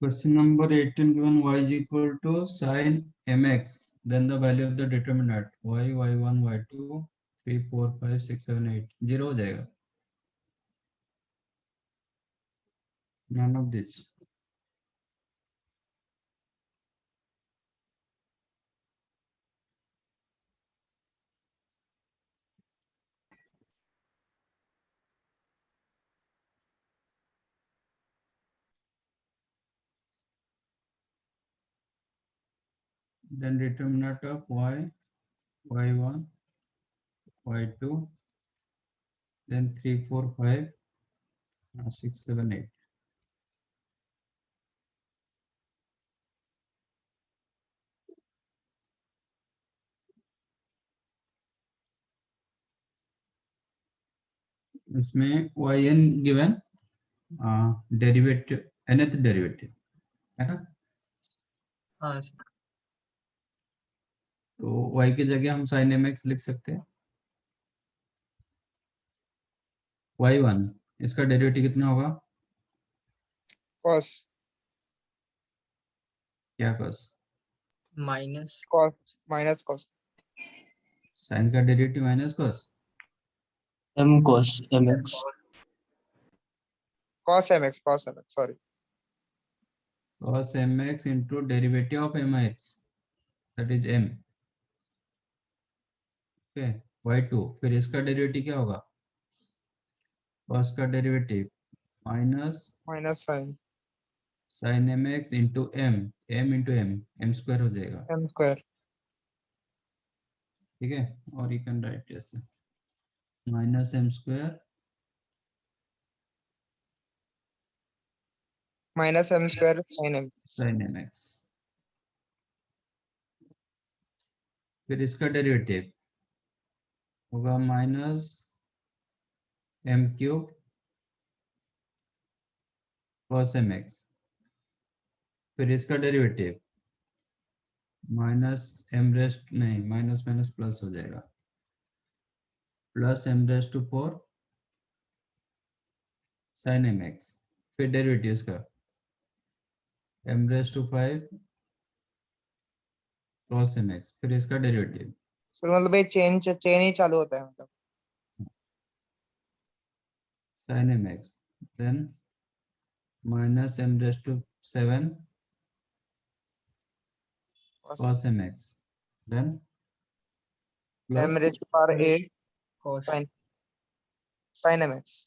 Question number 18 given y is equal to sin mx, then the value of the determinant y, y1, y2, 3, 4, 5, 6, 7, 8 0 हो जाएगा. None of this. Then determinant of y, y1, y2, then 3, 4, 5, 6, 7, 8. इसमें yn given derivative nth derivative है ना. हाँ तो y की जगह हम sin mx लिख सकते हैं. y1 इसका डेरिवेटिव कितना होगा? cos क्या cos? Minus cos minus cos sin का derivative minus cos. m cos mx cos mx sorry Cos mx into derivative of mx, that is m. Okay, y2 फिर इसका डेरिवेटिव क्या होगा? cos का derivative minus minus sin mx into m into m square हो जाएगा. m square ठीक है, और यू कैन राइट ऐसे minus m square minus m square sin m sin mx. फिर इसका डेरिवेटिव होगा minus m cube cos mx. फिर इसका डेरिवेटिव माइनस m रेस्ट नहीं माइनस माइनस प्लस हो जाएगा plus m raised to 4 sin mx. फिर डेरिवेटिव इसका m raised to 5 cos mx. फिर इसका डेरिवेटिव फिर मतलब ये चेन ही चालू होता है मतलब sin mx, then minus m raised to 7 cos mx, then m plus raised to power 8 cos sin mx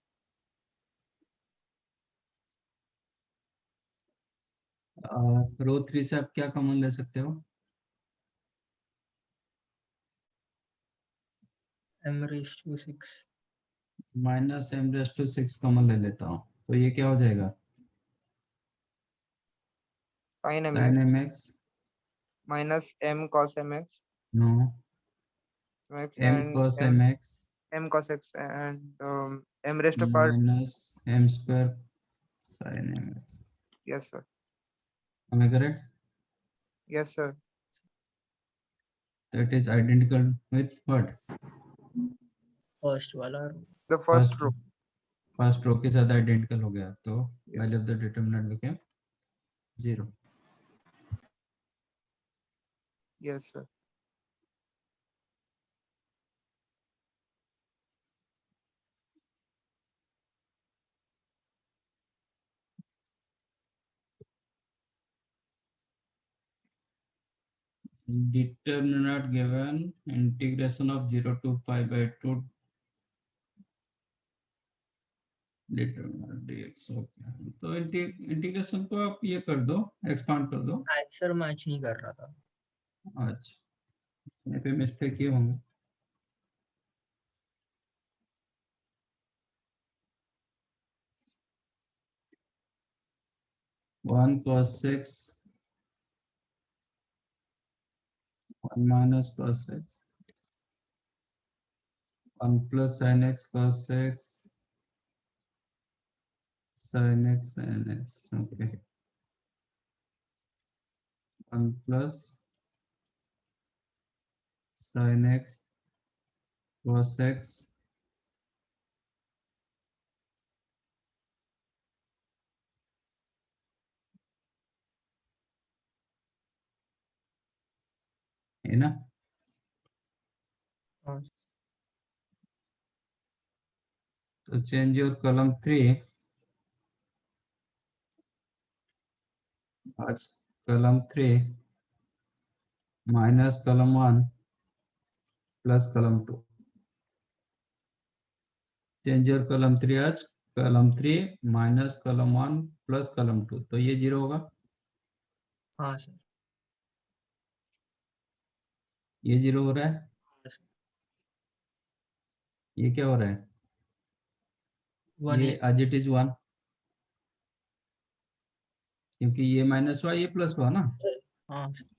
रो 3 से आप क्या कॉमन ले सकते हो? m raised to 6 minus m raised to 6 common ले लेता हूँ, तो ये क्या हो जाएगा? sin sin mx mx minus m cos mx no mx m and cos m mx m cos x and m raised to power minus m square sin mx. yes sir Am I correct? yes sir That is identical with what? First वाला the first row first row के साथ identical हो गया, तो Yes. Value of the determinant became 0. yes sir Determinant given integration of 0 to pi by 2 determinant dx. Okay, तो integration को आप ये कर दो, एक्सपांड कर दो. आंसर मैच नहीं कर रहा था. अच्छा, यहाँ पे मिस्टेक ये होंगे. One cos 6 1 minus cos x 1 plus sin x cos x sin x sin x. Okay, 1 plus sin x cos x है ना? हाँ तो चेंज योर कॉलम 3 आज column 3 minus column 1 plus column 2। Change your column 3 आज column 3 minus column 1 plus column 2, तो ये 0 होगा, हाँ सर। ये 0 हो रहा है, हाँ सर। ये क्या हो रहा है, 1 ये एज इट इज 1, क्योंकि ये माइनस हुआ ये प्लस हुआ ना, हाँ सर।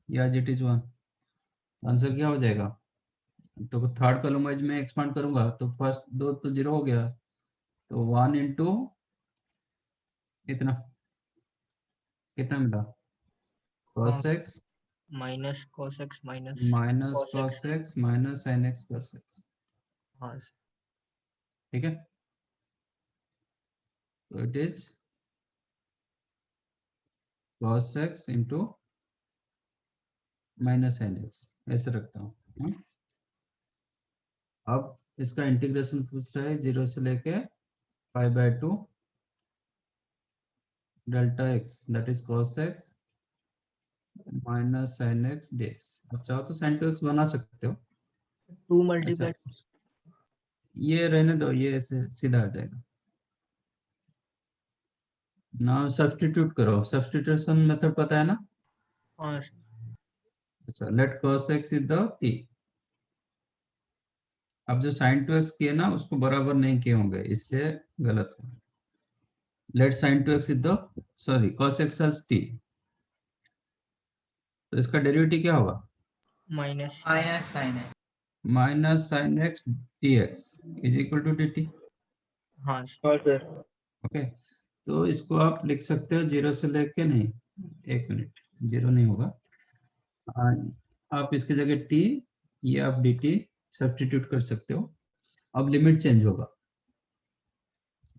ये एज इट इज 1। आंसर क्या हो जाएगा? तो थर्ड कॉलम वाइज में एक्सपांड करूंगा तो फर्स्ट दो तो 0 हो गया, तो 1 इंटू इतना कितना मिला, हाँ cos x minus cos x minus minus cos cos x। x minus sin x plus x। हाँ सर। ठीक है, तो it is cos x into minus sin x, ऐसे रखता हूँ। अब इसका इंटीग्रेशन पूछ रहा है 0 से लेके π/2 delta x that is cos x minus sin x dx। आप चाहो तो sin 2x बना सकते हो, 2 ऐसा मल्टीप्लाई। ये रहने दो, ये ऐसे सीधा आ जाएगा। ना सब्स्टिट्यूट करो, सब्स्टिट्यूशन मेथड पता है ना? हाँ सर। अच्छा, let cos x is the t। अब जो sin 2x किए ना उसको बराबर नहीं किए होंगे, इसलिए गलत हो। Let sin 2x is the sorry cos x as t, तो इसका डेरिवेटिव क्या होगा, minus minus sin x dx is equal to dt। हाँ सर। ओके, तो इसको आप लिख सकते हो 0 से लेके, नहीं एक मिनट, 0 नहीं होगा, आप इसकी जगह t, ये आप dt सब्स्टिट्यूट कर सकते हो। अब लिमिट चेंज होगा,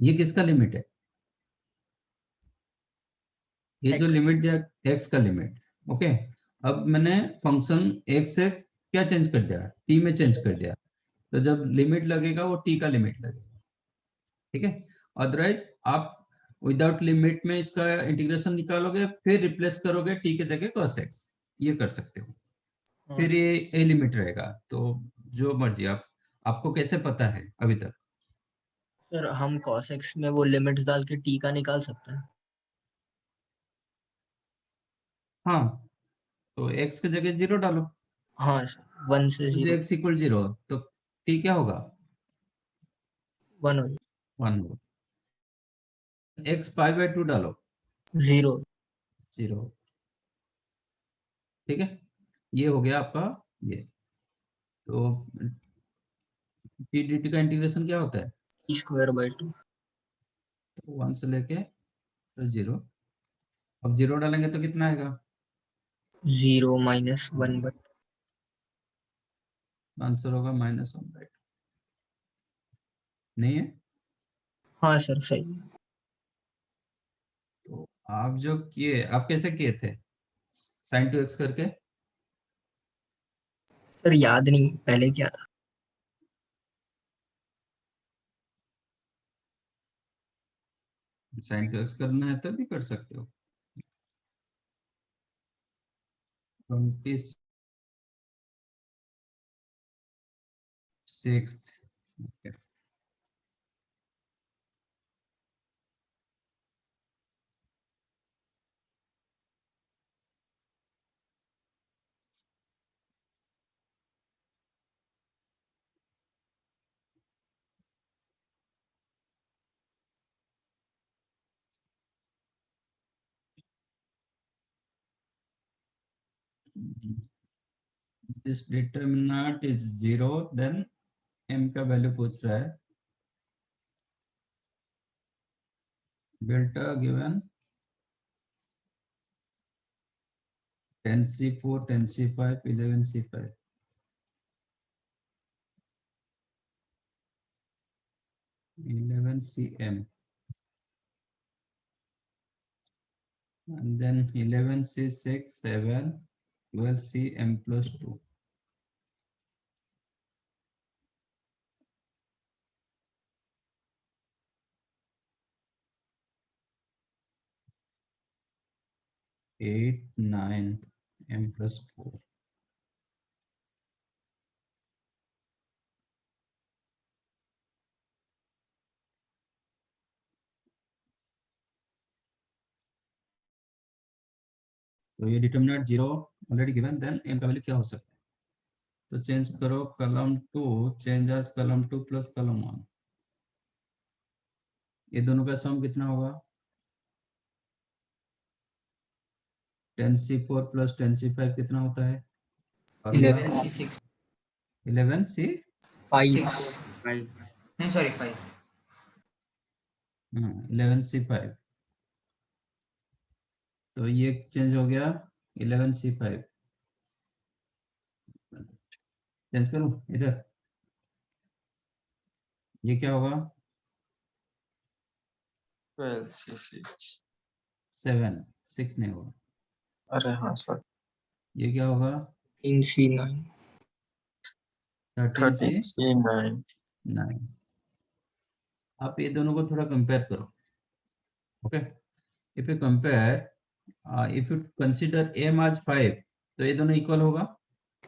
ये किसका लिमिट है, ये जो X। लिमिट दिया x का लिमिट। ओके, अब मैंने फंक्शन x से क्या चेंज कर दिया, t में चेंज कर दिया, तो जब लिमिट लगेगा वो t का लिमिट लगेगा। ठीक है, अदरवाइज आप विदाउट लिमिट में इसका इंटीग्रेशन निकालोगे फिर रिप्लेस करोगे t के जगह cos x, ये कर सकते हो, हाँ फिर सर। ये a लिमिट रहेगा। तो जो मर्जी आप, आपको कैसे पता है अभी तक? सर हम cos x में वो लिमिट्स डाल के t का निकाल सकते हैं। हाँ, तो x की जगह 0 डालो, हाँ सर 1 से तो 0 x इक्वल 0, तो t क्या होगा, 1 हो 1 होगा। x π/2 डालो, 0। 0। ठीक है, ये हो गया आपका ये। तो t dt का इंटीग्रेशन क्या होता है, t² 2। तो 1 से लेके तो 0। अब 0 डालेंगे तो कितना आएगा, 0 माइनस 1/2। आंसर होगा -1/2। नहीं है? हाँ सर सही है। तो आप जो किए, आप कैसे किए थे sin 2x करके? सर याद नहीं पहले क्या था। sin 2x करना है तो भी कर सकते हो। 26th, okay. This determinant is 0, then m का वैल्यू पूछ रहा है, delta given 10c4 10c5 11c5 11cm and then 11c6 7 12c m plus 2. Eight, 9 m plus 4. तो ये determinant 0 already given, then m का वैल्यू क्या हो सकता है? तो चेंज करो column 2, change as column 2 plus column 1। ये दोनों का सम कितना होगा? 10c4 प्लस 10c5 कितना होता है? 11c6 11c 5 6 नहीं सॉरी 5 11c5। तो ये चेंज हो गया 11c5। चेंज करूं इधर, ये क्या होगा? 12c6 7, 6 नहीं होगा। अरे हाँ सॉरी ये क्या होगा? 3c9 13c 13c9 9। आप ये दोनों को थोड़ा कंपेयर करो। Okay, if you compare, if you consider m as 5, तो ये दोनों इक्वल होगा,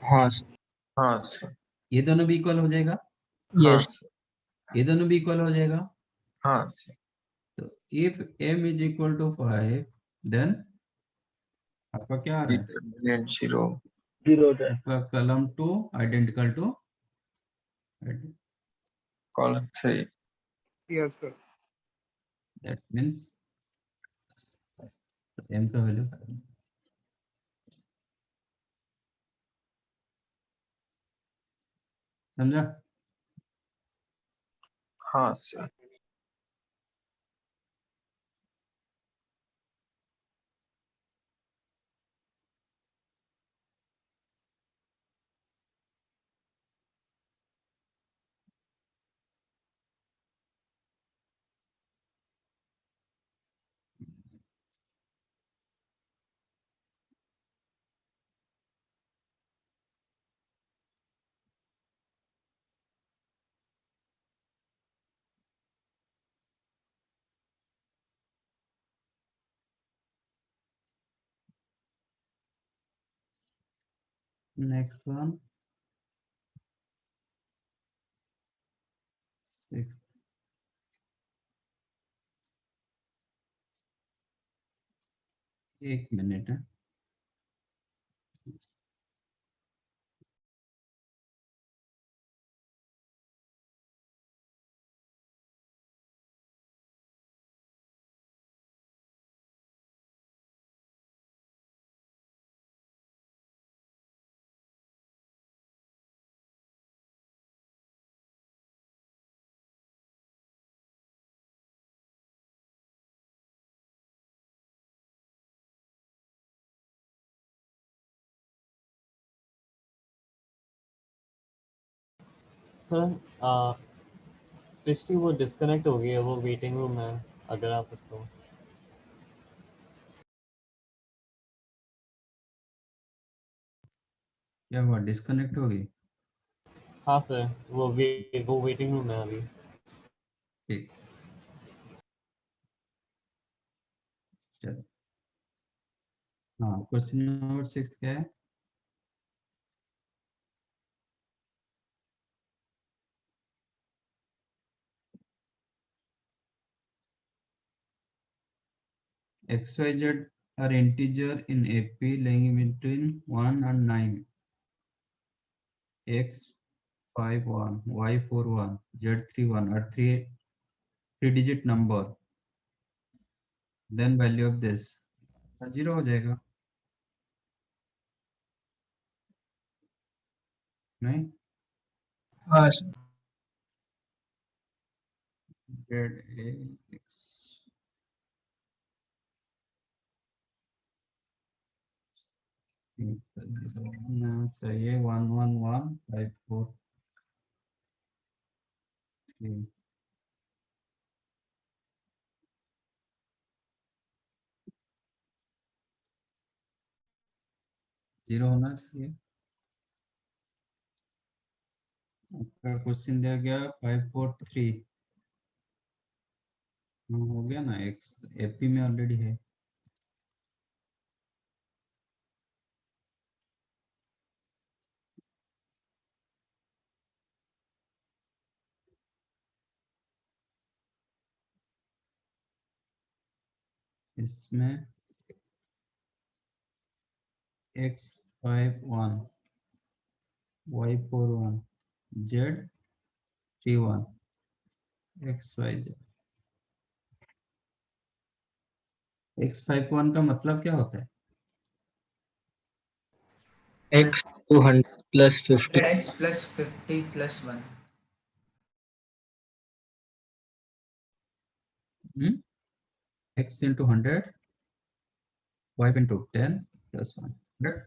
हाँ हाँ सर ये दोनों भी इक्वल हो जाएगा, हाँ यस सर ये दोनों भी इक्वल हो जाएगा। हाँ सर तो if m is equal to 5, then आपका क्या आ रहा है? डिटरमिनेंट 0 आपका column 2 identical to column 3 Yes, sir. That means m का वैल्यू 5। समझा? हाँ सर नेक्स्ट वन 6। एक मिनट है। सर सृष्टि वो डिस्कनेक्ट हो गई है, वो वेटिंग रूम में है, अगर आप उसको क्या हुआ, डिस्कनेक्ट हो गई? हाँ सर वो वेटिंग रूम में है अभी। ठीक, चलो। हाँ, क्वेश्चन नंबर 6 क्या है? XYZ are integer in AP lying between 1 and 9. X 51, Y 41, Z 31 are three-digit number. Then value of this 0 हो जाएगा, नहीं? हाँ Z A X होना चाहिए 111543। 0 होना चाहिए। आपका क्वेश्चन दिया गया 543। हो गया ना, एक्स एपी में ऑलरेडी है। इसमें x51 y41 z31 xyz। x51 का मतलब क्या होता है? x 200 plus 50 100x plus 50 plus 1. x into 100 y into 10 plus 1, right?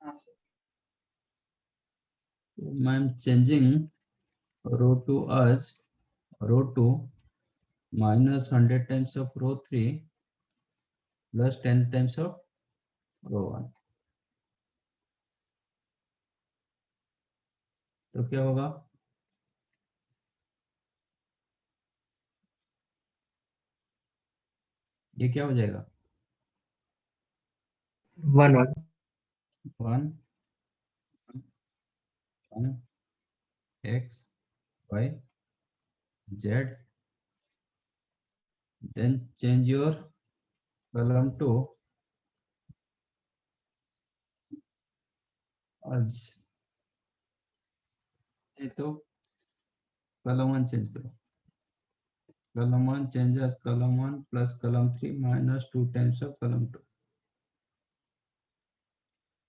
हाँ sir. I'm changing row 2 as row 2 minus 100 times of row 3 plus 10 times of row 1। तो क्या होगा? ये क्या हो जाएगा? 1 1 1 1 x y z, then change your column to आज। तो column 1 change करो। column 1 changes column 1 plus column 3 minus 2 times of column 2।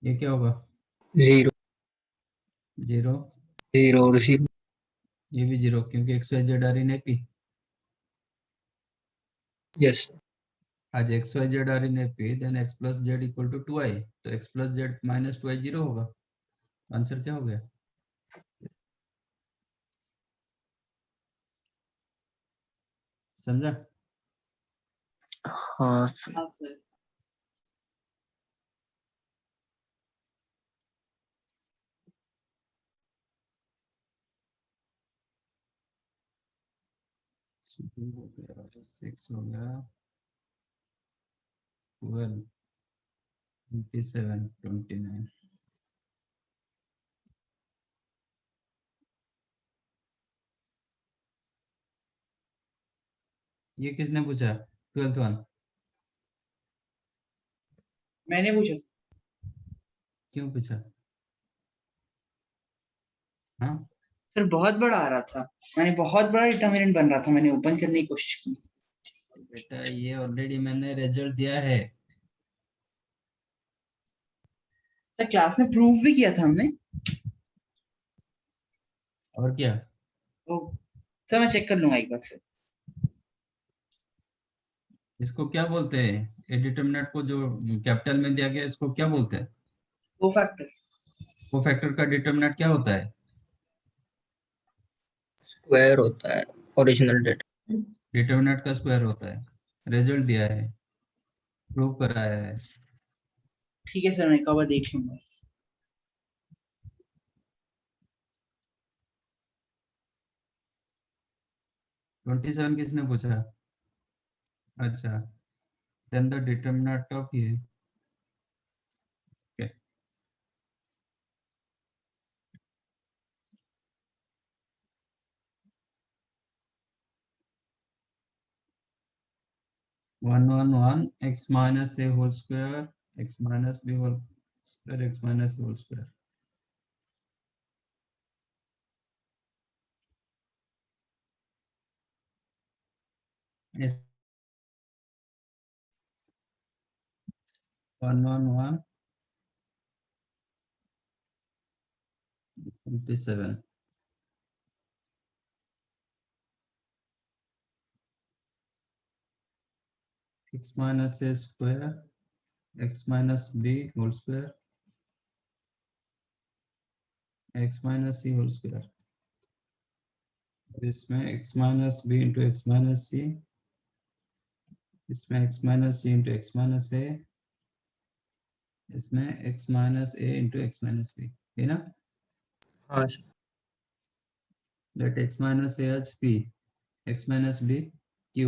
ये क्या होगा? 0 0, 0 और 0 ये भी 0 क्योंकि x y z are in AP. Yes आज x y z are in AP, then x plus z equal to 2i, तो x plus z minus 2i 0 होगा। आंसर क्या हो गया? समझा? हाँ सर। हाँ सर. हो गया 6 हो गया 12 27 29। ये किसने पूछा? 12th वन मैंने पूछा सर. क्यों पूछा? हाँ सर बहुत बड़ा आ रहा था, मैंने बहुत बड़ा डिटर्मिनेंट बन रहा था, मैंने ओपन करने की कोशिश की. बेटा ये ऑलरेडी मैंने रिजल्ट दिया है। सर क्लास में प्रूव भी किया था हमने. और क्या? तो सर मैं चेक कर लूंगा एक बार फिर. इसको क्या बोलते हैं? ये डिटरमिनेंट को जो कैपिटल में दिया गया इसको क्या बोलते हैं? कोफैक्टर. कोफैक्टर का डिटरमिनेंट क्या होता है? स्क्वायर होता है ओरिजिनल डेटा। डिटरमिनेंट का स्क्वायर होता है। रिजल्ट दिया है, प्रूव कराया है। ठीक है सर, मैं एक बार देख लूंगा. 27 किसने पूछा? अच्छा, देन द डिटरमिनेंट ऑफ ये। Okay, 1 1 1 x minus a whole square x minus b whole square x minus a whole square। इस 1 1 1 27 x minus a square x minus b whole square x minus c whole square। इसमें x minus b into x minus c, इसमें x minus c into x minus a, इसमें x minus a into x minus b है ना. हाँ sir. Let x minus a as p, x minus b q,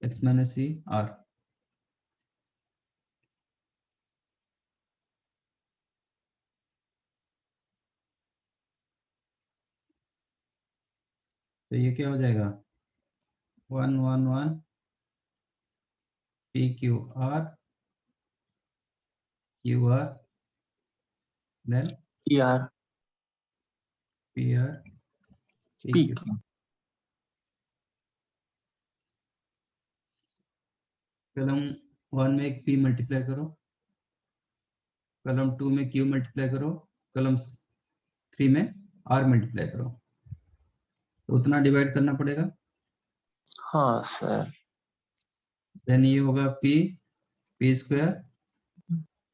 x minus c r. तो ये क्या हो जाएगा 1 1 1 p q r q r then PR p r p q. PQ. Column 1 में एक p मल्टीप्लाई करो, कॉलम 2 में q multiply करो, कॉलम 3 में r मल्टीप्लाई करो. तो उतना डिवाइड करना पड़ेगा. हाँ सर. देन ये होगा p square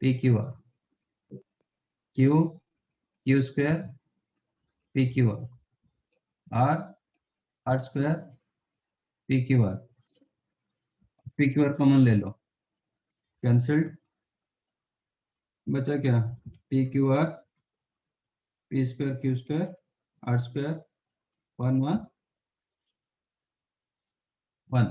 p q r q square p q r r square p q r. p q r common ले लो, कैंसिल्ड. बचा क्या p q r p square q square r square 1 1 1.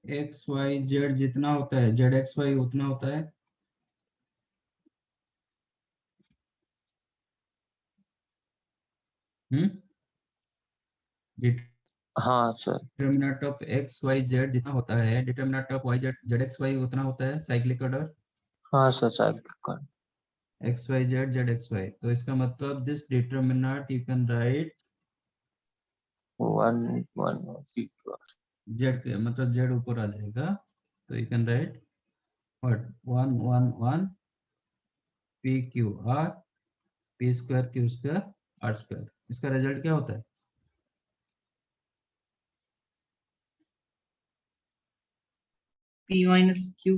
x y z जितना होता है z x y उतना होता है. हाँ sir. Determinant of x y z जितना होता है, determinant of y z x y उतना होता है साइक्लिक ऑर्डर हाँ sir. Cyclic x y z z x y. तो इसका मतलब this determinant you can right 1 1 PQ. z के मतलब z ऊपर आ जाएगा. तो you can right what 1 1 1 p q r p square q square r square. इसका रिजल्ट क्या होता है p minus q.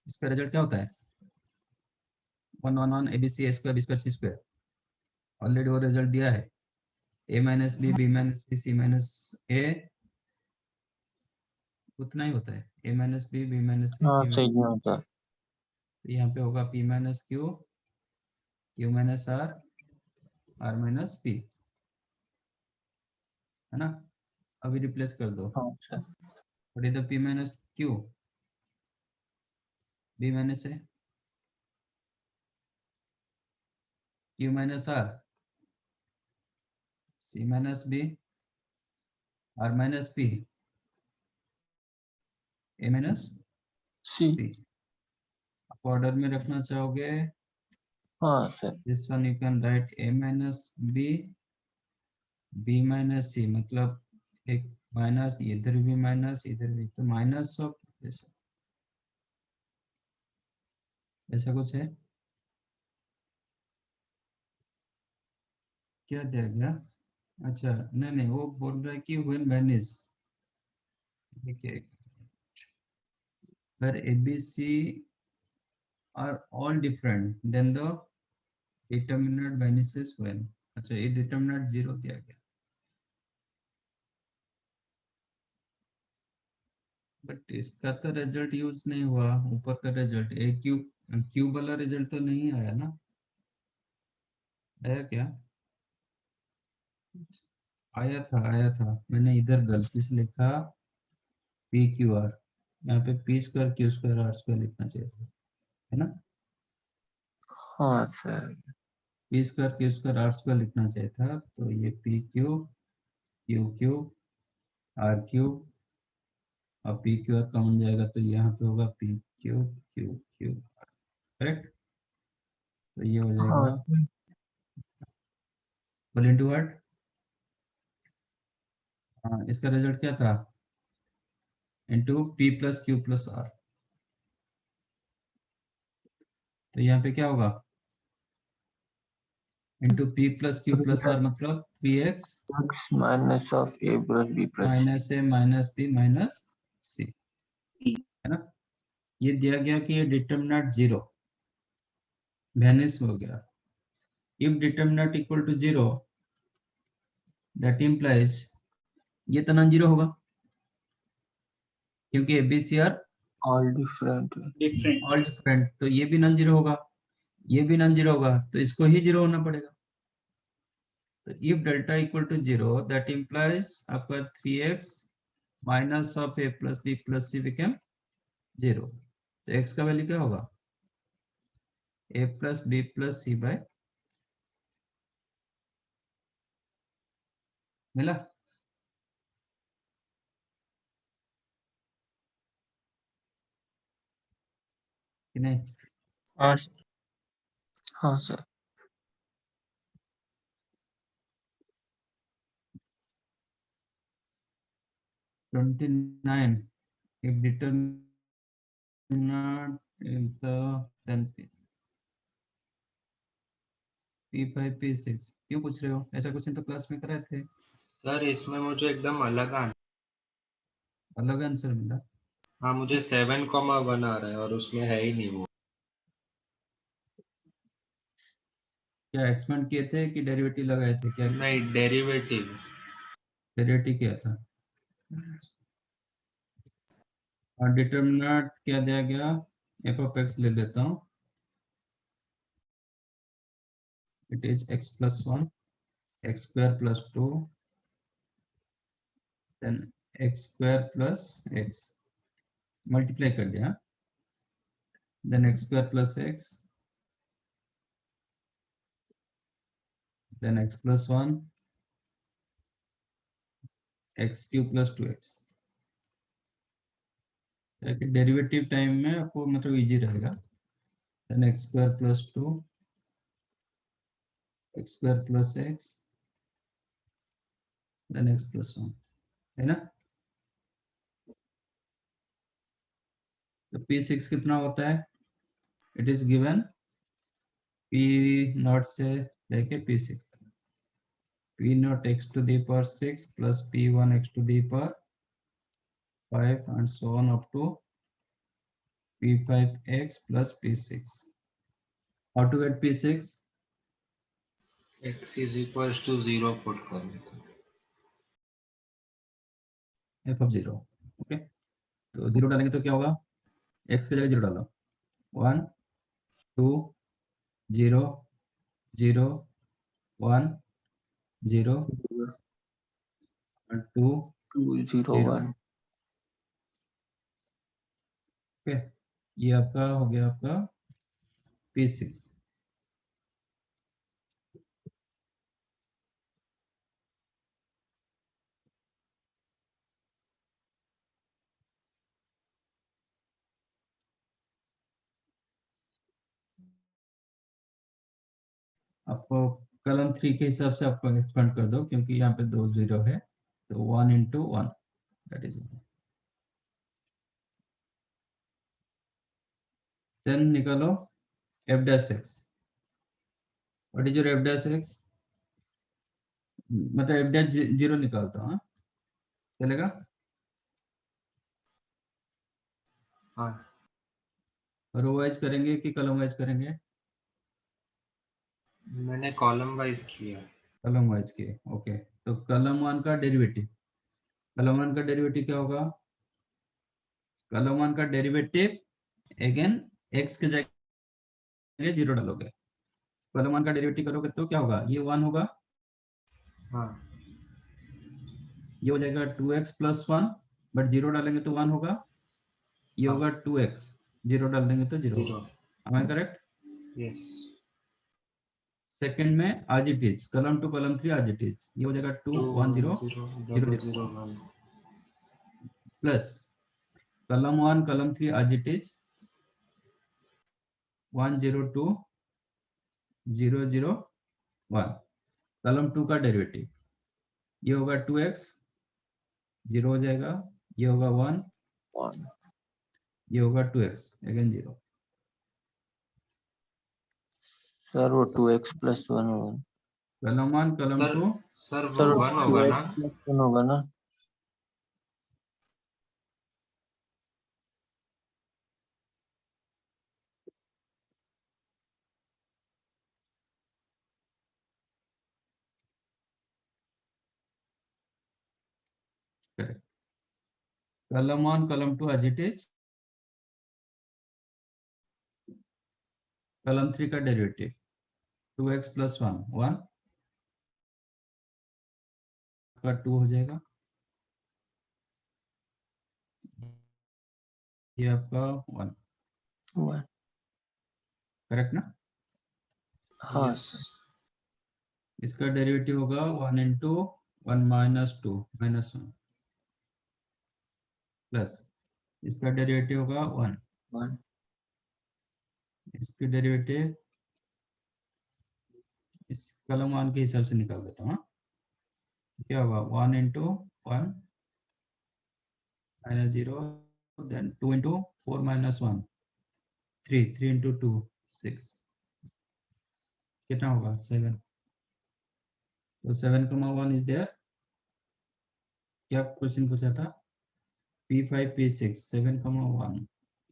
इसका रिजल्ट क्या होता है 1 1 1 abc a square b square c square. Already वो रिजल्ट दिया है a minus b b minus c c minus a उतना ही होता है a minus b b minus c हाँ c सही माइनस. नहीं होता. तो यहाँ पे होगा p minus q q minus r r minus p है ना. अभी रिप्लेस कर दो. हाँ sir. What is the p minus q b minus a q minus r c minus b r minus p a minus C. p. आप order में रखना चाहोगे हाँ sir. This one you can right a minus b b minus c मतलब एक minus इधर भी minus इधर भी. तो माइनस ऑफ ऐसा कुछ है क्या दिया गया. अच्छा नहीं नहीं वो बोल रहा है कि व्हेन वेनिस देखिए where abc are all different then the determinant vanishes when. अच्छा ये determinant 0 दिया गया बट इसका तो रिजल्ट यूज नहीं हुआ. ऊपर का रिजल्ट ए क्यूब वाला रिजल्ट तो नहीं आया ना. आया क्या आया था मैंने इधर गलती से लिखा पी क्यू आर. यहाँ पे p square q square r square लिखना चाहिए था है ना. हाँ sir. P square q square r square लिखना चाहिए था. तो ये p q q q r q और पी क्यू आर कॉमन जाएगा तो यहाँ पे होगा p q q q correct. तो ये हो हाँ जाएगा बोल इनटू व्हाट. हाँ इसका रिजल्ट क्या था into P plus Q plus R. तो यहाँ पे क्या होगा into P plus Q plus R मतलब 3x minus of A plus B plus minus A minus B minus C है ना. ये दिया गया कि ये डिटर्मिनेंट 0 वैनिश हो गया. If determinant equal to 0 that implies ये तो नॉन जीरो होगा क्योंकि ABC are all different. Different all different, तो ये भी नॉन जीरो होगा, ये भी नॉन जीरो होगा, तो इसको ही जीरो होना पड़ेगा। तो if delta equal to zero that implies आपका 3x minus of a plus b plus c become zero. तो x का वैल्यू क्या होगा, a plus b plus c by, मिला? कि नहीं? हाँ हाँ sir. Twenty 29 if determinant is the then P5 P6 क्यों पूछ रहे हो? ऐसा क्वेश्चन तो क्लास में कराए थे, सर इसमें मुझे एकदम अलग अलग आंसर मिला। हाँ मुझे 7,1 आ रहा है और उसमें है ही नहीं वो। क्या एक्सपेंड किए थे कि डेरिवेटिव लगाए थे? क्या नहीं, डेरिवेटिव। डेरिवेटिव किया था। और डिटरमिनेंट क्या दिया गया, f of x ले लेता हूँ, it is x plus 1 x square plus 2 then x square plus x multiply कर दिया, then x square plus x then x plus 1 x cube plus 2x। Derivative time में आपको मतलब इजी रहेगा। then x square plus 2 x square plus x then x plus 1, है ना? तो P6 कितना होता है, इट इज गिवन P0 से लेके P6 तक, P0 x to the power 6 plus P1 x to the power 5 and so on up to P5x plus P6। How to get P6? x is equals to 0 put कर देता हूँ। f of 0, okay. तो 0 डालेंगे तो क्या होगा, x की जगह 0 डालो, 1 2 0 0 1 0 and 2 0, 201 ओके। ये आपका हो गया आपका P6। आपको कलम 3 के हिसाब से आपको एक्सपेंड कर दो, क्योंकि यहाँ पे 2 0 है, तो 1 into 1 दैट इज। देन निकालो f dash x। What is your f dash x? मतलब f dash 0 निकालता हूँ, चलेगा? हाँ रो वाइज करेंगे कि कलम वाइज करेंगे? मैंने कॉलम वाइज किया। कलम वाइज के, ओके। तो कलम 1 का डेरिवेटिव, कलम 1 का डेरिवेटिव क्या होगा, कलम 1 का डेरिवेटिव अगेन x के जगह 0 डालोगे, कलम 1 का डेरिवेटिव करोगे तो क्या होगा, ये 1 होगा, हाँ ये हो जाएगा 2x plus 1, बट 0 डालेंगे तो 1 होगा, ये हाँ। होगा 2x, 0 डाल देंगे तो 0 0 होगा। Am I correct? Yes. Second में as it is, कलम 2 कलम 3 as it is, ये हो जाएगा 2 1 0 0 0 1 प्लस कलम 1 कलम 3 as it is 1 0 2 0 0 1। कलम 2 का डेरिवेटिव ये होगा 2x, 0 हो जाएगा, ये होगा 1, 1 ये होगा 2x अगेन 0। सर वो 2x plus 1 होगा। कलम 1 कलम सर 2 सर वो सर 1 होगा 2x ना? plus 1 होगा ना? कलम 1 कलम 2 as it is कॉलम 3 का डेरिवेटिव 2x प्लस 1 1 का 2 हो जाएगा, ये आपका 1, 1 करेक्ट ना। हाँ Yes. सर इसका डेरिवेटिव होगा 1 इंटू 1 माइनस 2 माइनस 1 प्लस इसका डेरिवेटिव होगा 1, 1 इसकी डेरिवेटिव इस कॉलम 1 के हिसाब से निकाल देता हूँ। क्या होगा 1 into 1 minus 0 then 2 into 4 minus 1 3 into 2 6 कितना होगा 7। तो 7,1 इज देयर। क्या क्वेश्चन पूछा था P5 P6 7,1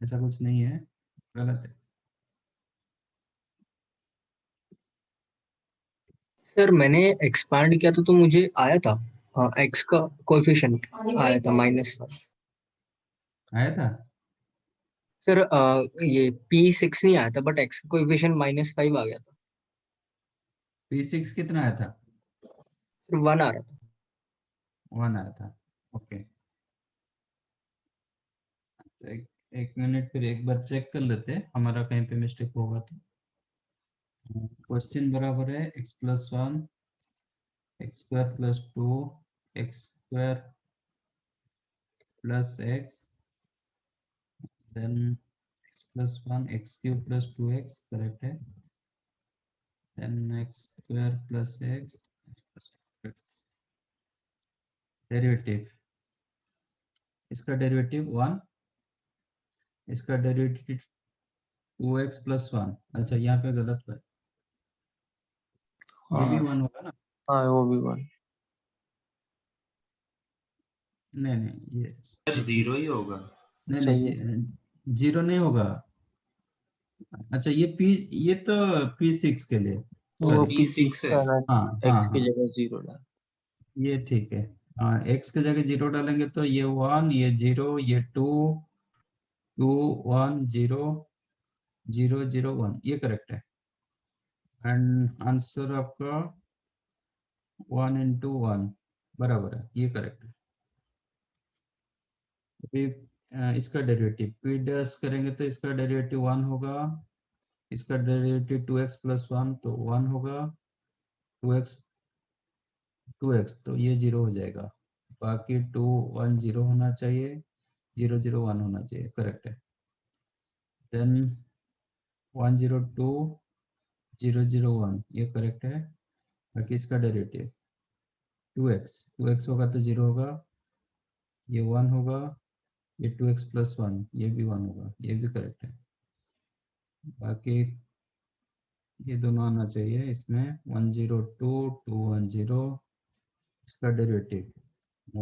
ऐसा कुछ नहीं है, गलत है। सर मैंने एक्सपांड किया था तो मुझे आया था एक्स का कोएफिशिएंट आया था -1। आया था सर ये P6 नहीं आया था बट एक्स का कोएफिशिएंट -5 आ गया था। P6 कितना आया था, फिर 1 आ रहा था। 1 आया था। ओके एक मिनट, फिर एक बार चेक कर लेते हैं हमारा कहीं पे मिस्टेक होगा तो। क्वेश्चन बराबर है x plus 1 x square plus 2 x square plus x then x plus 1 x cube plus 2x correct है, then x square plus x derivative, इसका डेरिवेटिव 1, इसका डेरिवेटिव 2x प्लस 1। अच्छा यहाँ पे गलत है, ये भी हाँ 1 होगा ना। हाँ वो भी 1 नहीं नहीं ये सर जीरो ही होगा। नहीं अच्छा नहीं ये जीरो नहीं होगा। अच्छा ये तो P6 के लिए, वो सॉरी। P6 है। है ना हाँ हाँ x की हाँ जगह 0 डाल। ये ठीक है। हाँ एक्स की जगह 0 डालेंगे तो ये 1 ये 0 ये 2 2 1 0 0 0 1 ये करेक्ट है। एंड आंसर आपका 1 इंटू 1 बराबर है, ये करेक्ट है। अभी इसका डेरिवेटिव p डैश करेंगे तो इसका डेरिवेटिव 1 होगा, इसका डेरिवेटिव 2x प्लस 1 तो 1 होगा, 2x 2x तो ये 0 हो जाएगा, बाकी 2 1 0 होना चाहिए, 0 0 1 होना चाहिए, करेक्ट है। देन 1 0 2 0 0 1 ये करेक्ट है, बाकी इसका डेरिवेटिव 2x होगा तो 0 होगा, ये 1 होगा, ये 2x प्लस 1 ये भी 1 होगा, ये भी करेक्ट है। बाकी ये दोनों आना चाहिए इसमें 1 0 2 2 1 0, इसका डेरिवेटिव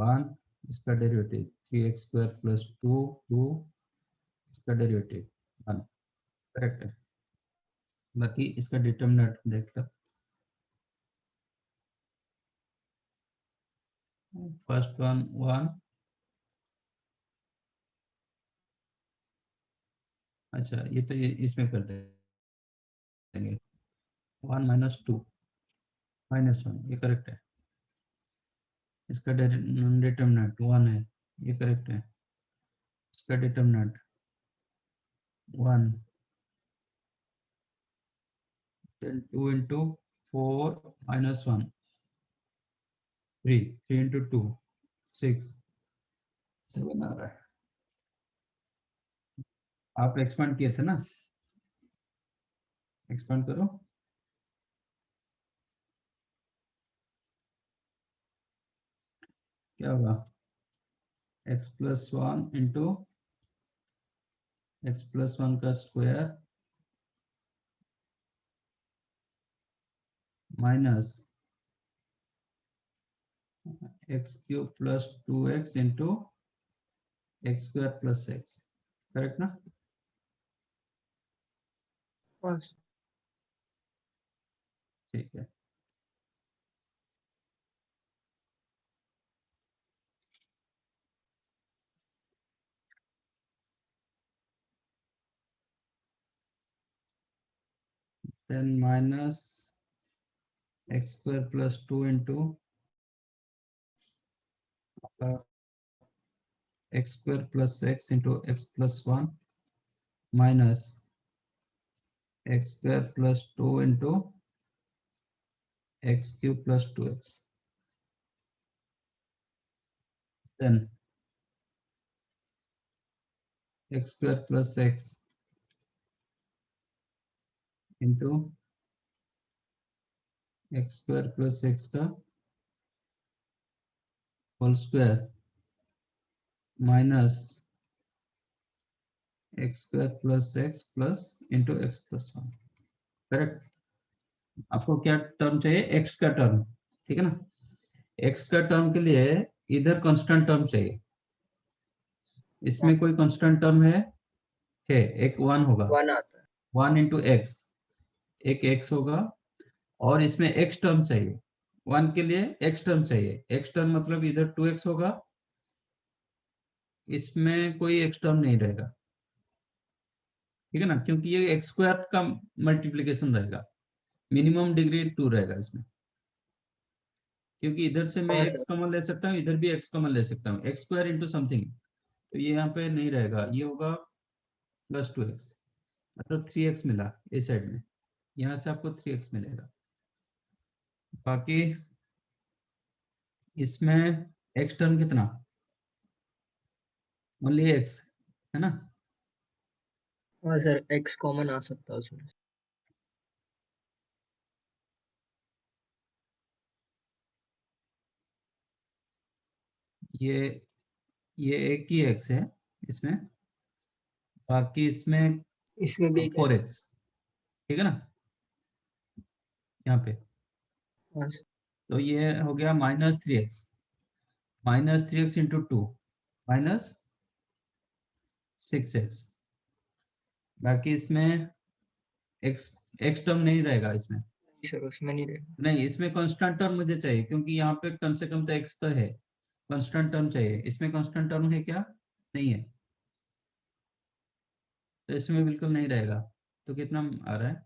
1, इसका डेरिवेटिव 3x स्क्वायर प्लस 2 2, इसका डेरिवेटिव 1 करेक्ट है। बाकी इसका डिटर्मिनेंट देख लो, फर्स्ट वन 1, अच्छा ये तो इसमें कर देंगे 1 माइनस 2 माइनस 1 ये करेक्ट है, इसका डिटर्मिनेंट 1 है ये करेक्ट है, इसका determinant 1 then 2 into 4 minus 1 3 into 2 6 7 आ रहा है। आप एक्सपांड किए थे ना, एक्सपांड करो, क्या होगा x plus 1 into x plus 1 का square minus x cube plus 2x into x square plus x, correct ना। बस ठीक है then minus x square plus 2 into x square plus x into x plus 1 minus x square plus 2 into x cube plus 2x. Then x square plus x into x square plus x का whole square minus x square plus x plus into x plus 1. Correct? आपको क्या term चाहिए? x का term, ठीक है ना? x का term के लिए इधर कांस्टेंट टर्म चाहिए. इसमें कोई कांस्टेंट टर्म है? एक 1 होगा. 1 आता है. 1 into x, एक x होगा और इसमें x टर्म चाहिए. 1 के लिए x टर्म चाहिए. x टर्म मतलब इधर 2x होगा, इसमें कोई x टर्म नहीं रहेगा, ठीक है ना? क्योंकि ये x स्क्वायर का मल्टीप्लिकेशन रहेगा. मिनिमम डिग्री 2 रहेगा इसमें, क्योंकि इधर से मैं x कॉमन ले सकता हूँ, इधर भी x कॉमन ले सकता हूँ. x स्क्वायर इंटू समथिंग, तो ये यहाँ पे नहीं रहेगा, ये होगा प्लस 2x, मतलब 3x मिला इस साइड में. यहाँ से आपको 3x मिलेगा. बाकी इसमें x टर्म कितना? ओनली x, है ना? हाँ सर, x कॉमन आ सकता है उसमें. ये एक ही x है इसमें, बाकी इसमें इसमें भी एक 4x, ठीक है ना? यहाँ पे हाँ सर. तो ये हो गया -3x इंटू 2 -6x. बाकी इसमें x टर्म नहीं रहेगा इसमें. सर उसमें नहीं रहेगा. नहीं, इसमें कांस्टेंट टर्म मुझे चाहिए, क्योंकि यहाँ पे कम से कम तो x तो है. कांस्टेंट टर्म चाहिए. इसमें कांस्टेंट टर्म है क्या? नहीं है, तो इसमें बिल्कुल नहीं रहेगा. तो कितना आ रहा है?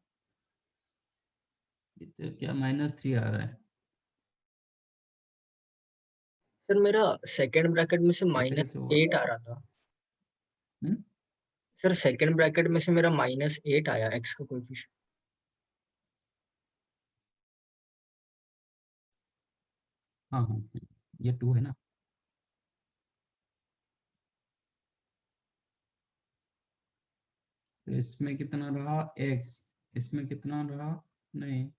तो क्या -3 आ रहा है? सर मेरा सेकंड ब्रैकेट में से कैसे कैसे होगा? -8 आ रहा था. हम्म? सर सेकंड ब्रैकेट में से मेरा -8 आया x का कोएफिशिएंट. हाँ हाँ, ये 2 है ना. तो इसमें कितना रहा x, इसमें कितना रहा? नहीं,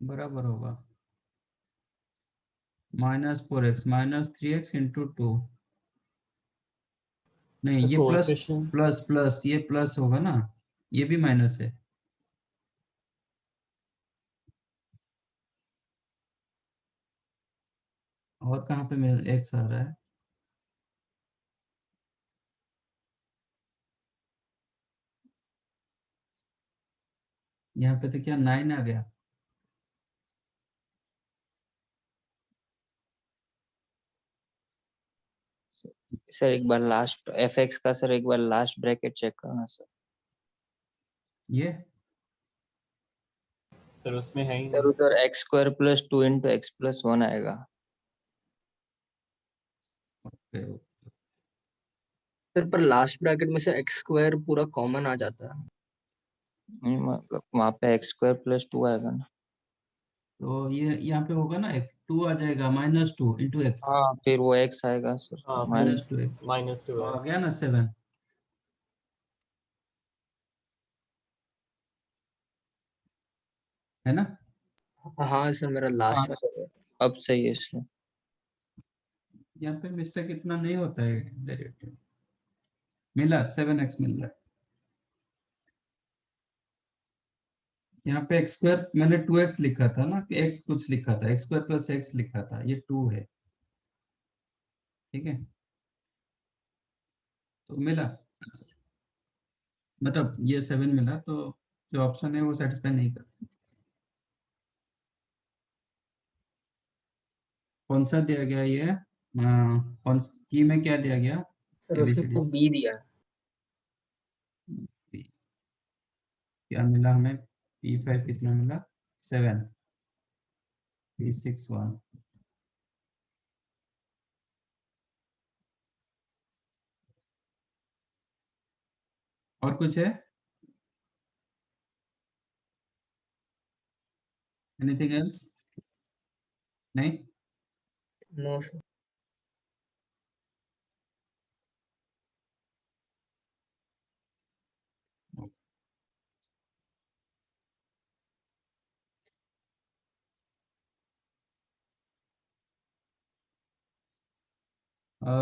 बराबर होगा -4x -3x इंटू 2. नहीं, ये कोएफिशिएंट प्लस ये प्लस होगा ना, ये भी माइनस है. और कहाँ पे मेरा x आ रहा है? यहाँ पे तो क्या 9 आ गया. सर एक बार लास्ट fx का सर एक बार लास्ट ब्रैकेट चेक करना सर. ये सर उसमें है ही सर नहीं. उधर x square plus 2 into x plus 1 आएगा. ओके. सर पर लास्ट ब्रैकेट में से x स्क्वायर पूरा कॉमन आ जाता है. नहीं, मतलब वहाँ पे x स्क्वायर प्लस 2 आएगा ना. तो ये यहाँ पे होगा ना, एक 2 आ जाएगा -2 इंटू x. हाँ फिर वो x आएगा सर. हाँ, -2x -2 आ गया ना 7. है ना? हाँ सर मेरा लास्ट हाँ सर अब सही है इसलिए. यहाँ पे मिस्टेक इतना नहीं होता है. डायरेक्ट मिला 7x मिल रहा है. यहाँ पे x स्क्वायर मैंने 2x लिखा था ना, कि x कुछ लिखा था, x स्क्वायर प्लस x लिखा था, ये 2 है, ठीक है? तो मिला आंसर, मतलब ये 7 मिला. तो जो ऑप्शन है वो सेटिस्फाई नहीं करता. कौन सा दिया गया ये? कौन की में क्या दिया गया? सर उसमें तो b दिया है. क्या मिला हमें? P5 कितना मिला 7, P6 1। और कुछ है? Anything else? नहीं? No sir.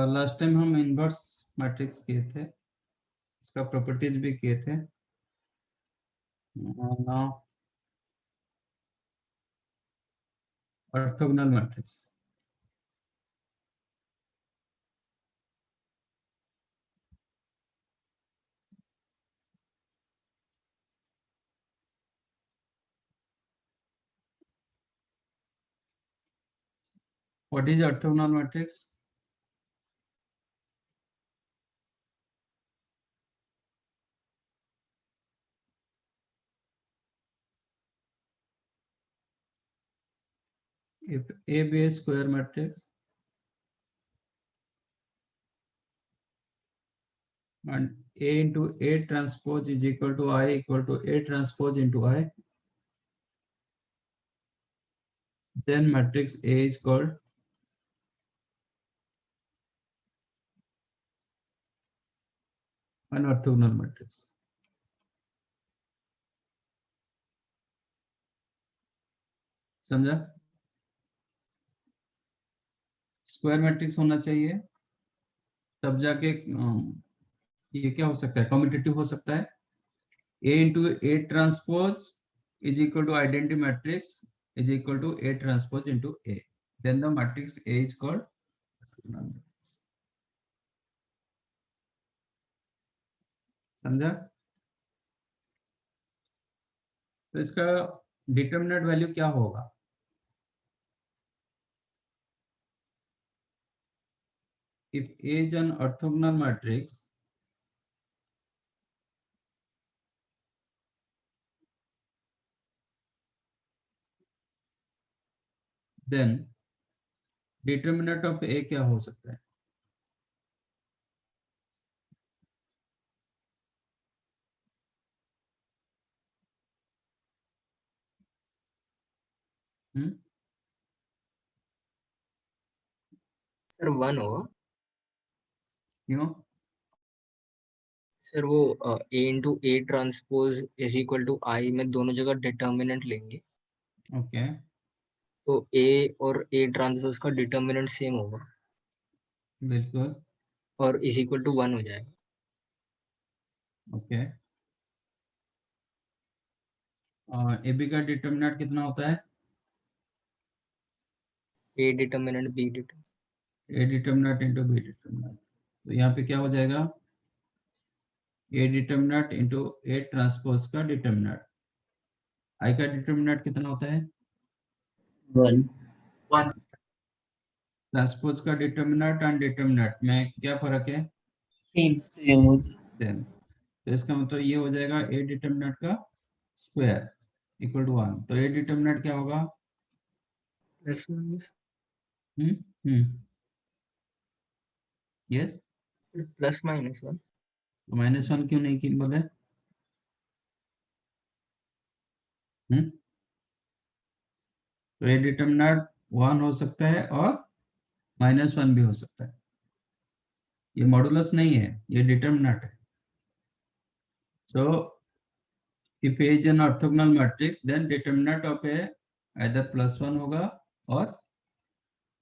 लास्ट टाइम हम इनवर्स मैट्रिक्स किए थे, उसका प्रॉपर्टीज भी किए थे। Now orthogonal matrix. What is orthogonal matrix? If A be a square matrix and A into A transpose is equal to I equal to A transpose into I, then matrix A is called an orthogonal matrix. समझा? Square matrix होना चाहिए, तब जाके ये क्या हो सकता है, कम्यूटेटिव हो सकता है। A into A transpose is equal to identity matrix is equal to A transpose into A. Then the matrix A is called orthogonal matrix. समझा? तो इसका डिटरमिनेंट वैल्यू क्या होगा? If A is an orthogonal matrix, then determinant of A क्या हो सकता है? Sir 1 होगा। क्यों? सर वो A into A transpose is equal to I में दोनों जगह डिटर्मिनेंट लेंगे, ओके, तो A और A ट्रांसपोज का डिटर्मिनेंट सेम होगा बिल्कुल और इज इक्वल टू 1 हो जाएगा। ओके। ए बी का डिटरमिनेंट कितना होता है? A determinant B determinant. A determinant into B determinant, तो यहाँ पे क्या हो जाएगा? A determinant into A transpose का डिटरमिनेंट। आई का डिटरमिनेंट कितना होता है? 1 ट्रांसपोज का डिटरमिनेंट एंड डिटरमिनेंट में क्या फर्क है? Same same. तो इसका मतलब ये हो जाएगा ए डिटरमिनेंट का स्क्वायर इक्वल टू 1। तो ए डिटरमिनेंट क्या होगा? Plus minus yes, plus minus 1। -1 क्यों नहीं की बोले? तो ए डिटरमिनेंट 1 हो सकता है और -1 भी हो सकता है। ये मॉडुलस नहीं है, ये डिटरमिनेंट है। So if A is an orthogonal matrix, then determinant of A either +1 होगा और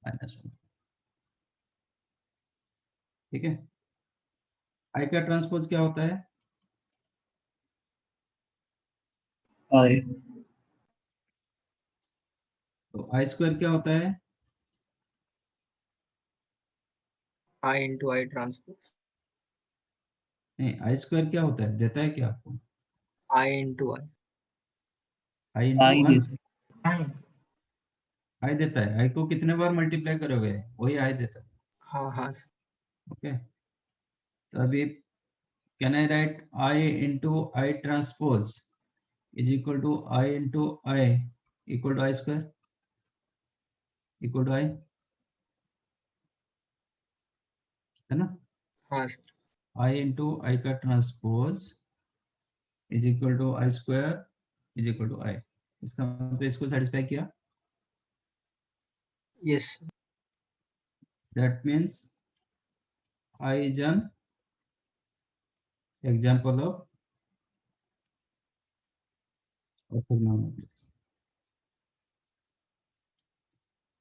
-1। ठीक है। I का ट्रांसपोज क्या होता है? I तो I स्क्वायर क्या होता है? I into I transpose. नहीं, I स्क्वायर क्या होता है, देता है क्या आपको? I into I। I into I 1 देता I देता है। I को कितने बार मल्टीप्लाई करोगे वही I देता है। हाँ हाँ। ओके, तो अभी can I write I into I transpose is equal to I into I equal to I square equal to I, है ना? हाँ सर, आई इंटू आई का transpose is equal to I square is equal to I. इसका मतलब इसको satisfy किया, yes that means I is an example of orthogonal matrix.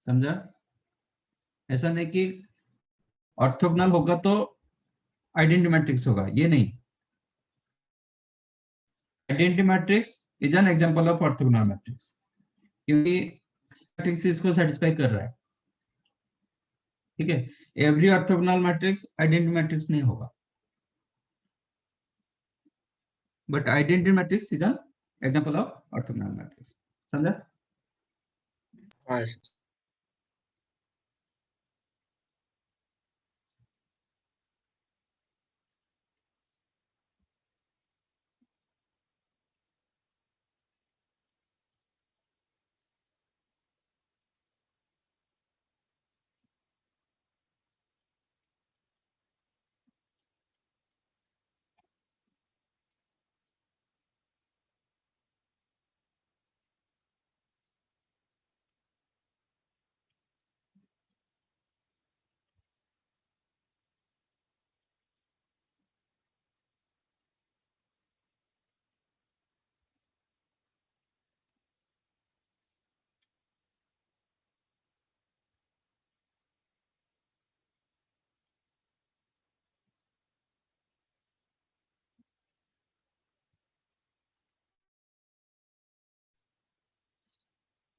समझा? ऐसा नहीं कि ऑर्थोगोनल होगा तो आइडेंटिटी मैट्रिक्स होगा, ये नहीं। Identity matrix is an example of orthogonal matrix, क्योंकि मैट्रिक्स इसको सेटिस्फाई कर रहा है। ठीक है, every orthogonal matrix identity matrix नहीं होगा, but identity matrix is an example of orthogonal matrix. समझा? हाँ sir.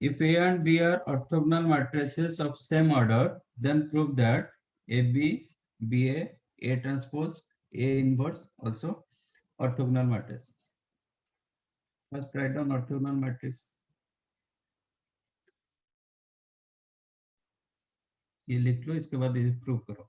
If A and B are orthogonal matrices of same order, then prove that AB, BA, A transpose, A inverse also orthogonal matrices. First write down orthogonal matrix. ये लिख लो, इसके बाद इसे prove करो।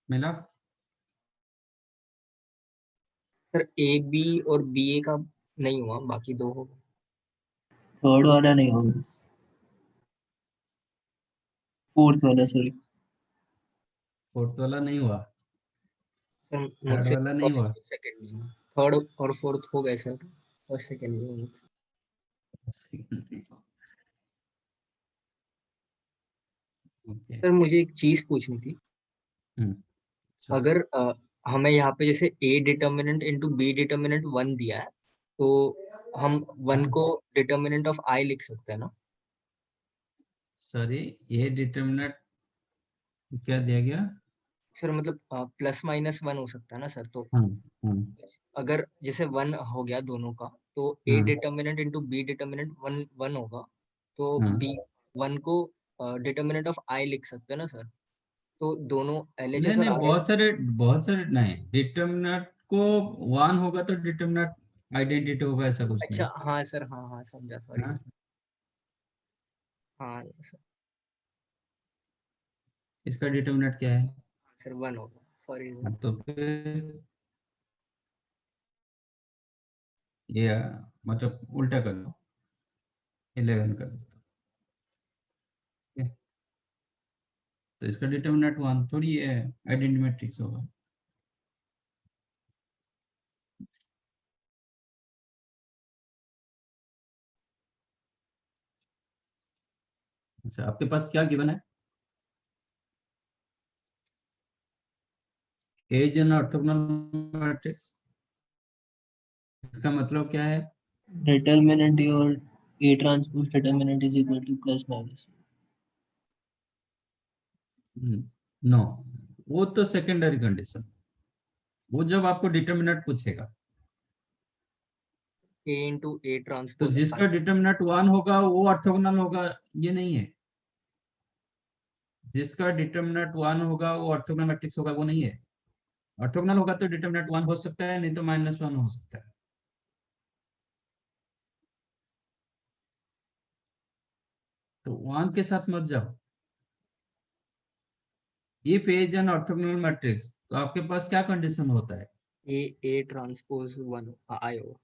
मिला? Sir A B और B ए का नहीं हुआ, बाकी दो हो गए। थर्ड वाला नहीं होगा, फोर्थ वाला सॉरी। फोर्थ वाला नहीं हुआ, सर थर्ड मुझसे वाला नहीं हुआ। सेकंड नहीं हुआ, थर्ड और फोर्थ हो गए सर, फर्स्ट सेकंड नहीं हुआ मुझसे। ओके। सर मुझे एक चीज पूछनी थी, चलो। अगर हमें यहाँ पे जैसे A determinant into B determinant 1 दिया है, तो हम 1 को डिटर्मिनेंट ऑफ आई लिख सकते हैं ना? सॉरी, ये डिटरमिनेंट क्या दिया गया? सर मतलब प्लस माइनस 1 हो सकता है ना सर, तो हम्म अगर जैसे 1 हो गया दोनों का, तो A determinant into B determinant 1 होगा, तो बी 1 को डिटर्मिनेंट ऑफ आई लिख सकते हैं ना सर? तो दोनों नहीं LHS और नहीं, RHS। बहुत सारे नहीं, डिटरमिनेंट को वन होगा तो डिटरमिनेंट आइडेंटिटी होगा, ऐसा कुछ नहीं। अच्छा हाँ सर, हाँ हाँ समझा, सॉरी हाँ? सर। हाँ सर, इसका डिटरमिनेंट क्या है? सर 1 होगा, सॉरी। हाँ, तो फिर ये मतलब उल्टा कर लो, 11 कर दो। ठीक है? तो इसका डिटरमिनेंट 1 थोड़ी है, आइडेंटिटी मैट्रिक्स होगा। अच्छा, आपके पास क्या गिवन है? एज एन ऑर्थोगोनल मैट्रिक्स, इसका मतलब क्या है? डिटर्मिनेंट और A transpose determinant is equal to plus minus. No, वो तो सेकेंडरी कंडीशन, वो जब आपको डिटरमिनेंट पूछेगा। ए इंटू ए तो ट्रांसपोज जिसका डिटरमिनेंट 1 होगा वो ऑर्थोगोनल होगा, ये नहीं है। जिसका डिटरमिनेंट 1 होगा वो ऑर्थोगोनल मैट्रिक्स होगा, वो नहीं है। ऑर्थोगोनल होगा तो डिटरमिनेंट 1 हो सकता है, नहीं तो -1 हो सकता है। तो 1 के साथ मत जाओ। If A is an orthogonal matrix, तो आपके पास क्या कंडीशन होता है? ए ट्रांसपोज 1 आई होगा।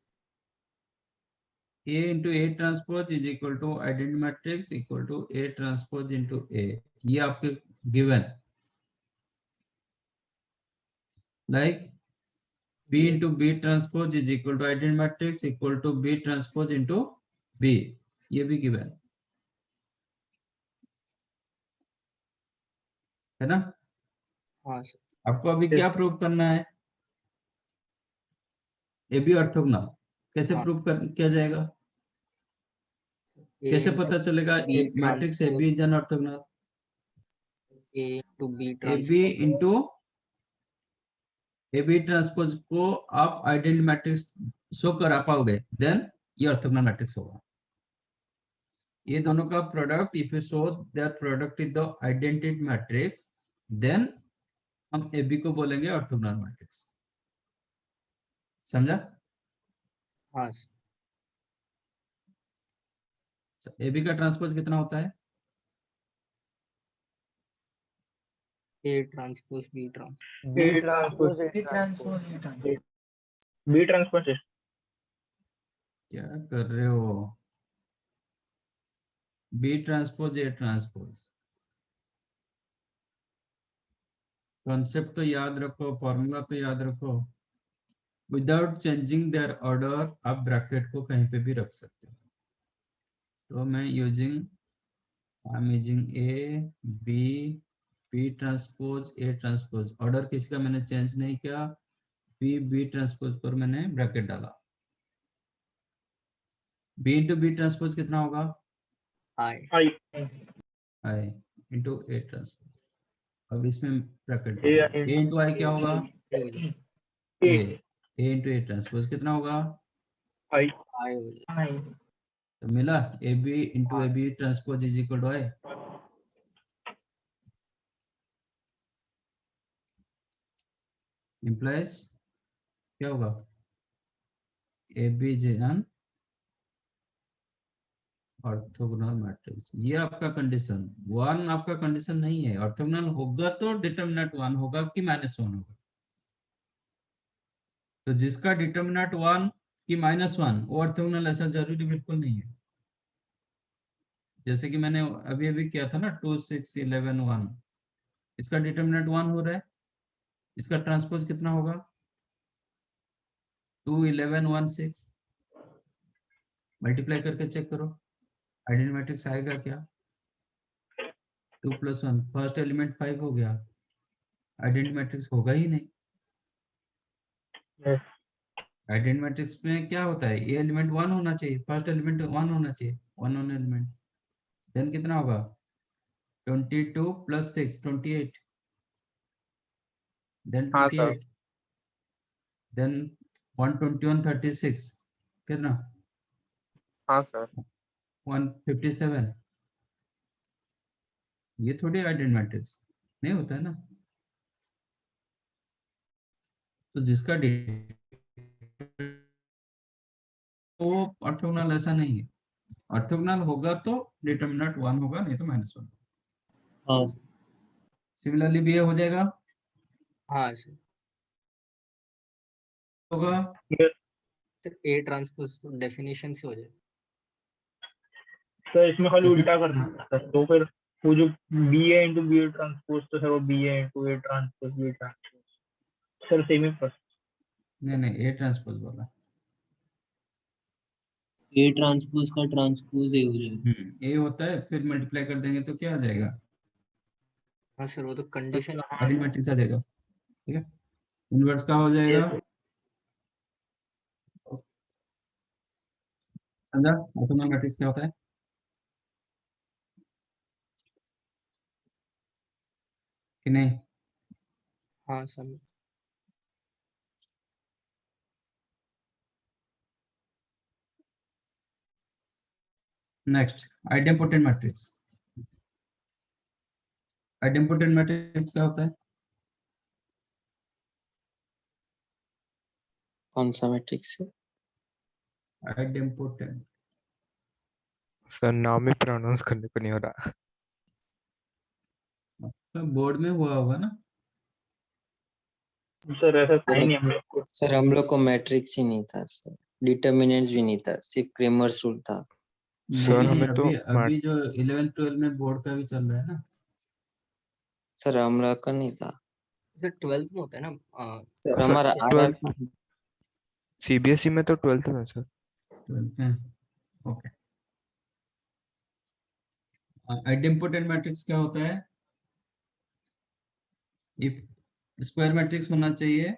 A into A transpose is equal to identity matrix equal to A transpose into A, ये आपके given. Like B into B transpose is equal to identity matrix equal to B transpose into B, ये भी given है ना? हाँ sir. आपको अभी क्या प्रूव करना है? ए बी ऑर्थोगोनल कैसे हाँ, प्रूव किया जाएगा? ए कैसे इंटू पता चलेगा B matrix A B transpose, is an orthogonal? A into B A B transpose. Into A B transpose को आप आइडेंटिटी मैट्रिक्स शो करा पाओगे, देन ये ऑर्थोगोनल मैट्रिक्स होगा। ये दोनों का product, if you show that product is the identity matrix, then हम ए बी को बोलेंगे ऑर्थोगोनल मैट्रिक्स। समझा? हाँ सर, ए बी का ट्रांसपोज कितना होता है? A transpose B transpose. B transpose A transpose. B transpose. क्या कर रहे हो? B transpose A transpose, concept तो याद रखो, फॉर्मूला तो याद रखो। विदाउट चेंजिंग देयर ऑर्डर आप ब्रैकेट को कहीं पे भी रख सकते हो। तो मैं I am using A B, B transpose A transpose, order किसी का मैंने चेंज नहीं किया, बी बी ट्रांसपोज पर मैंने ब्रैकेट डाला। बी इंटू बी ट्रांसपोज कितना होगा? आई। आई इंटू ए ट्रांसपोज। अब इसमें ब्रैकेट डालो, ए इंटू आई क्या होगा? ए इंटू ए ट्रांसपोज कितना होगा? आई हो जाए। तो मिला, A B into A B transpose is equal to I. implies क्या होगा? A B is an orthogonal matrix, ये आपका कंडीशन 1 आपका कंडीशन नहीं है। ऑर्थोगोनल होगा तो डिटरमिनेंट 1 होगा कि -1 होगा। तो जिसका डिटरमिनेंट 1 कि -1 वो ऑर्थोगोनल, ऐसा जरूरी बिल्कुल नहीं है। जैसे कि मैंने अभी अभी किया था ना 2 6 11 1, इसका डिटरमिनेंट 1 हो रहा है, इसका ट्रांसपोज कितना होगा 2 11 1 6, मल्टीप्लाई करके चेक करो आइडेंटिटी मैट्रिक्स आएगा क्या। 2 + 1 फर्स्ट एलिमेंट 5 हो गया, आइडेंटिटी मैट्रिक्स होगा ही नहीं। आइडेंटिटी मैट्रिक्स में क्या होता है, ये एलिमेंट 1 होना चाहिए, फर्स्ट एलिमेंट 1 होना चाहिए, 1 ऑन एलिमेंट। देन कितना होगा 22 + 6 28, देन हाँ सर। 28, देन 121 36 कितना हाँ सर। 157। ये थोड़ी आइडेंटिटी मैट्रिक्स नहीं होता है ना। तो जिसका तो ऑर्थोगोनल ऐसा नहीं है। ऑर्थोगोनल होगा तो डिटरमिनेंट 1 होगा, नहीं तो -1। हाँ सिमिलरली भी ये हो जाएगा, हाँ सर। होगा सर ए ट्रांसपोज तो डेफिनेशन से हो जाए। सर इसमें खाली जैसे उल्टा करना है सर, तो फिर वो जो B A into B A transpose तो है वो B A into A transpose B transpose sir same ही प्रोसेस। नहीं ए ट्रांसपोज वाला। ए ट्रांसपोज का ट्रांसपोज ए हो जाएगा। ए होता है, फिर मल्टीप्लाई कर देंगे तो क्या आ जाएगा, हाँ सर वो तो कंडीशन आइडेंटिटी मैट्रिक्स आ जाएगा। ठीक है, इनवर्स का हो जाएगा। समझा ऑर्थोगोनल मैट्रिक्स क्या होता है कि नहीं। हाँ sir. Next idempotent matrix. Idempotent matrix क्या होता है, कौन सा मैट्रिक्स है? आइडेम्पोटेंट। सर नाम ही प्रोनाउंस करने को नहीं हो रहा। तो बोर्ड में हुआ होगा ना। सर ऐसा था ही नहीं हम लोग को। सर हम लोग को मैट्रिक्स ही नहीं था सर, डिटर्मिनेंट्स भी नहीं था, सिर्फ क्रेमर्स रूल था। सर नहीं हमें तो अभी जो 11 12 में बोर्ड का भी चल रहा है ना। सर हम लोग का नहीं था सर 12th में होता है ना। सर, सर हमारा आर 12 सीबीएसई में तो 12th में सर। 12th में ओके। आइडेम्पोटेंट मैट्रिक्स क्या होता है, इफ स्क्वायर मैट्रिक्स होना चाहिए,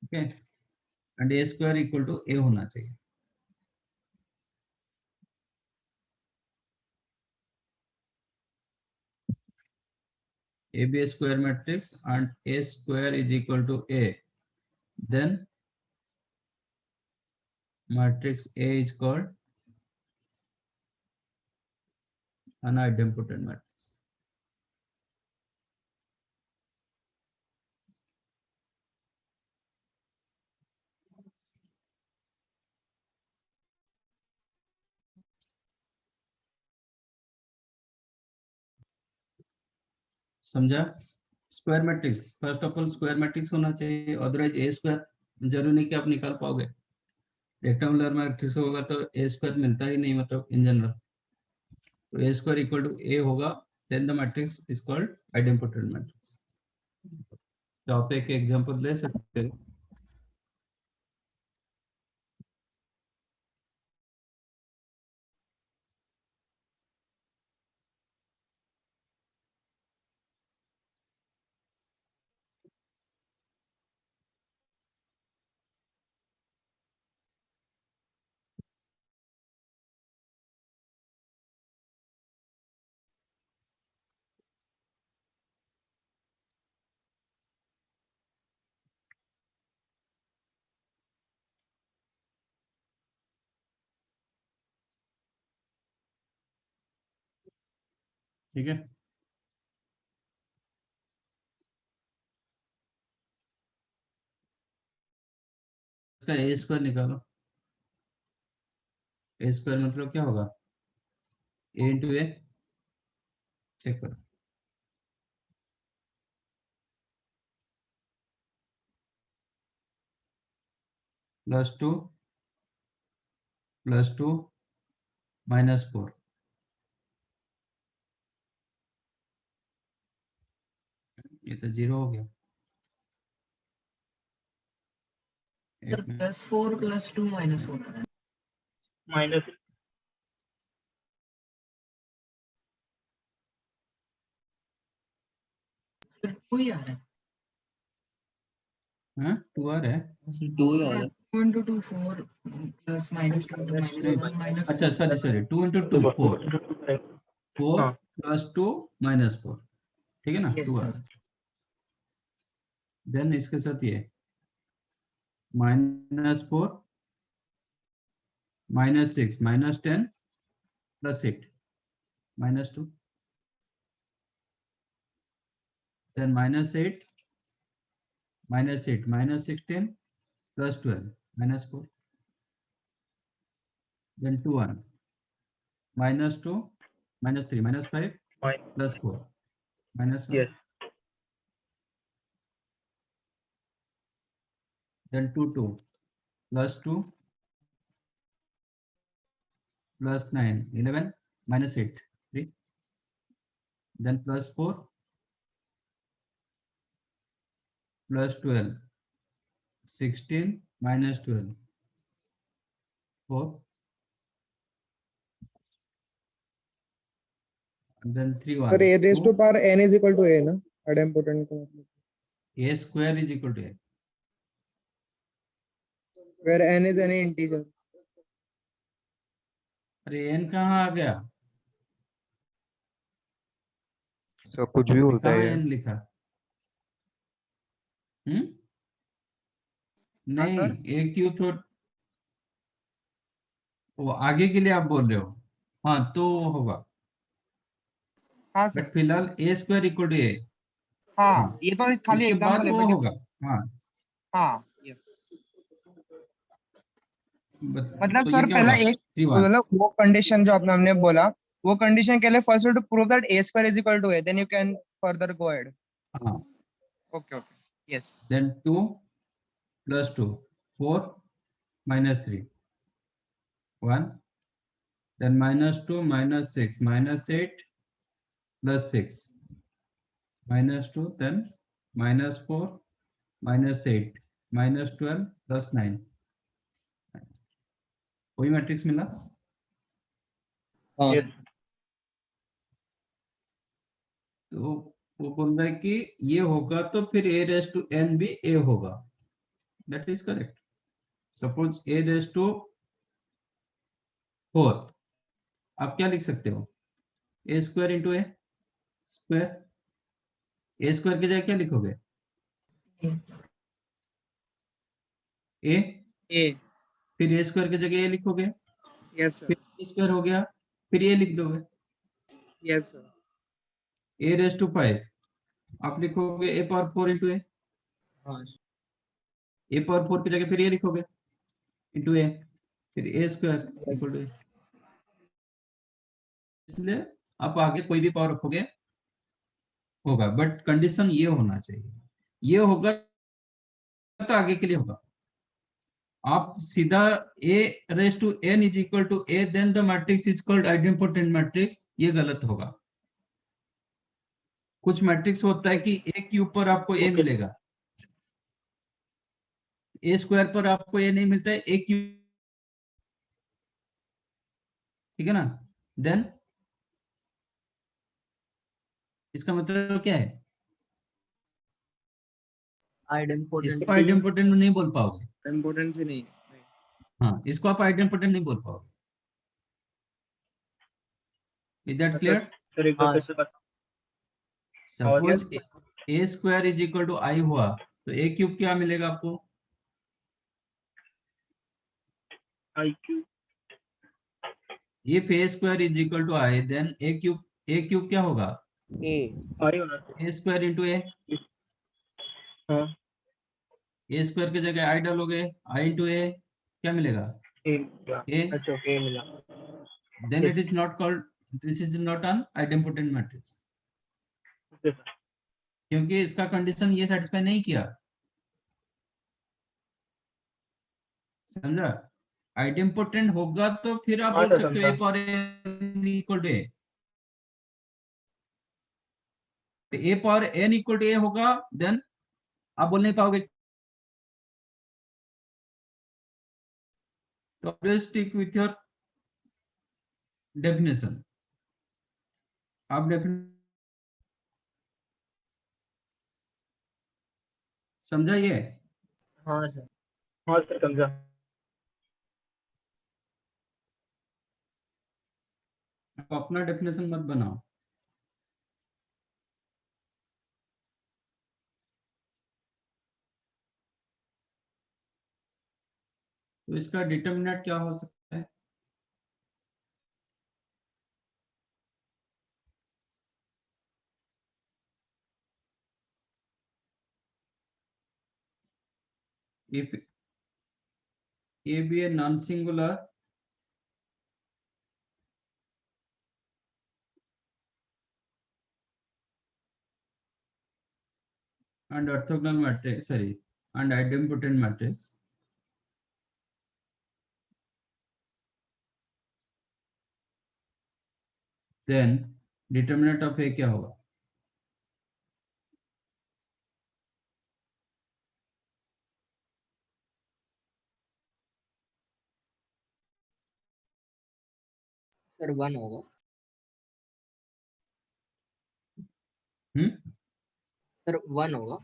okay, and A square equal to A होना चाहिए। A be a square matrix and A square is equal to A, then matrix A is called an idempotent matrix. समझा, square matrix first of all square matrix होना चाहिए, otherwise ए square जरूरी नहीं कि आप निकाल पाओगे। रेक्टेंगुलर मैट्रिक्स होगा तो ए स्क्वायर मिलता ही नहीं, मतलब इन जनरल। तो A square equal to A होगा, then the matrix is called idempotent matrix. तो आप एक एग्जांपल ले सकते हो। ठीक है, इसका ए स्क्वायर निकालो। ए स्क्वायर मतलब क्या होगा ए इंटू ए चेक करो। +2 +2 -4 ये तो 0 हो गया। सर +4 +2 -4 माइनस सर 2 ही आ रहा है। हाँ 2 आ रहा है। सर 2 ही आ रहा है। 2 into 2 4 plus -2 into -1 अच्छा सॉरी 2 into 2 4 4 हाँ। +2 -4 ठीक है ना। Yes, 2 आ sir. रहा है। देन इसके साथ ये -4 -6 -10 +8 -2 then -8 -8 -16 +12 -4 then 2 1 -2 -3 -5 +4 -1 yes then 2 2 +2 +9 11 -8 3 then +4 +12 16 -12 4 and then 3 1 sir a raised to 2 power n is equal to a ना idempotent का मतलब a square is equal to a where n is any integer। अरे n कहाँ आ गया। तो कुछ भी होता कहाँ है n लिखा। हाँ नहीं सर a क्यू तो वो आगे के लिए आप बोल रहे हो। हाँ तो होगा हाँ सर बट फिलहाल a square equal to a। हाँ हाँ ये तो खाली इसके बाद एग्जांपल है वो बट होगा। हाँ हाँ यस मतलब मतलब तो ये सर क्या पहला होगा एक 3 1 मतलब वो कंडीशन जो आपने हमने बोला वो कंडीशन के लिए first to prove that a square is equal to a then you can further go ahead। हाँ okay okay yes then 2 +2 4 -3 1 then -2 -6 -8 +6 -2 then -4 -8 -12 +9 कोई मैट्रिक्स मिला। हाँ यस सर। तो वो बोल रहा है कि ये होगा तो फिर a रेज टू n भी a होगा। That is correct. Suppose a raise to 4 आप क्या लिख सकते हो a square into a square. a square की जगह क्या लिखोगे a a फिर a स्क्वायर की जगह a लिखोगे यस फिर सर a स्क्वायर हो गया फिर a लिख दोगे। Yes sir a raise to 5 आप लिखोगे a पावर 4 इंटू a हाँ a पावर 4 की जगह फिर a लिखोगे इंटू a फिर a square equal to a। इसलिए आप आगे कोई भी पावर रखोगे होगा बट कंडीशन ये होना चाहिए। ये होगा तो आगे के लिए होगा। आप सीधा a raise to n is equal to a then the matrix is called idempotent matrix ये गलत होगा। कुछ मैट्रिक्स होता है कि a के ऊपर आपको a मिलेगा a स्क्वायर पर आपको a नहीं मिलता है a क्यूब ठीक है ना। देन इसका मतलब क्या है इसको आइडेंटिपोटेंट नहीं बोल पाओगे। इम्पोर्टेंस ही नहीं है। हाँ इसको आप आइडेंटिपोटेंट नहीं बोल पाओगे। Is that clear. सर एक बार फिर से बता suppose a square is equal to i हुआ तो a क्यूब क्या मिलेगा आपको IQ if a square is equal to i then a cube क्या होगा आई होना चाहिए a स्क्वायर इंटू a। हाँ a स्क्वायर की जगह i डालोगे i इंटू a क्या मिलेगा ए मिला a अच्छा ओके मिला then it is not called this is not an idempotent matrix, Okay, sir. क्योंकि इसका कंडीशन ये सेटिस्फाई नहीं किया। समझा? आइडेम्पोटेंट होगा तो फिर आप हाँ बोल सर, सकते हो समझा। A power N equal to A. A power N equal to A होगा, देन आप बोल नहीं पाओगे। तो always stick with your definition. आप समझा ये? हाँ सर। हाँ सर, समझा। आप अपना डेफिनेशन मत बनाओ। तो इसका डिटरमिनेंट क्या हो सकता है? If A be a non-singular and orthogonal matrix, sorry, and idempotent matrix, then determinant of A क्या होगा? सर 1 होगा। सर 1 होगा।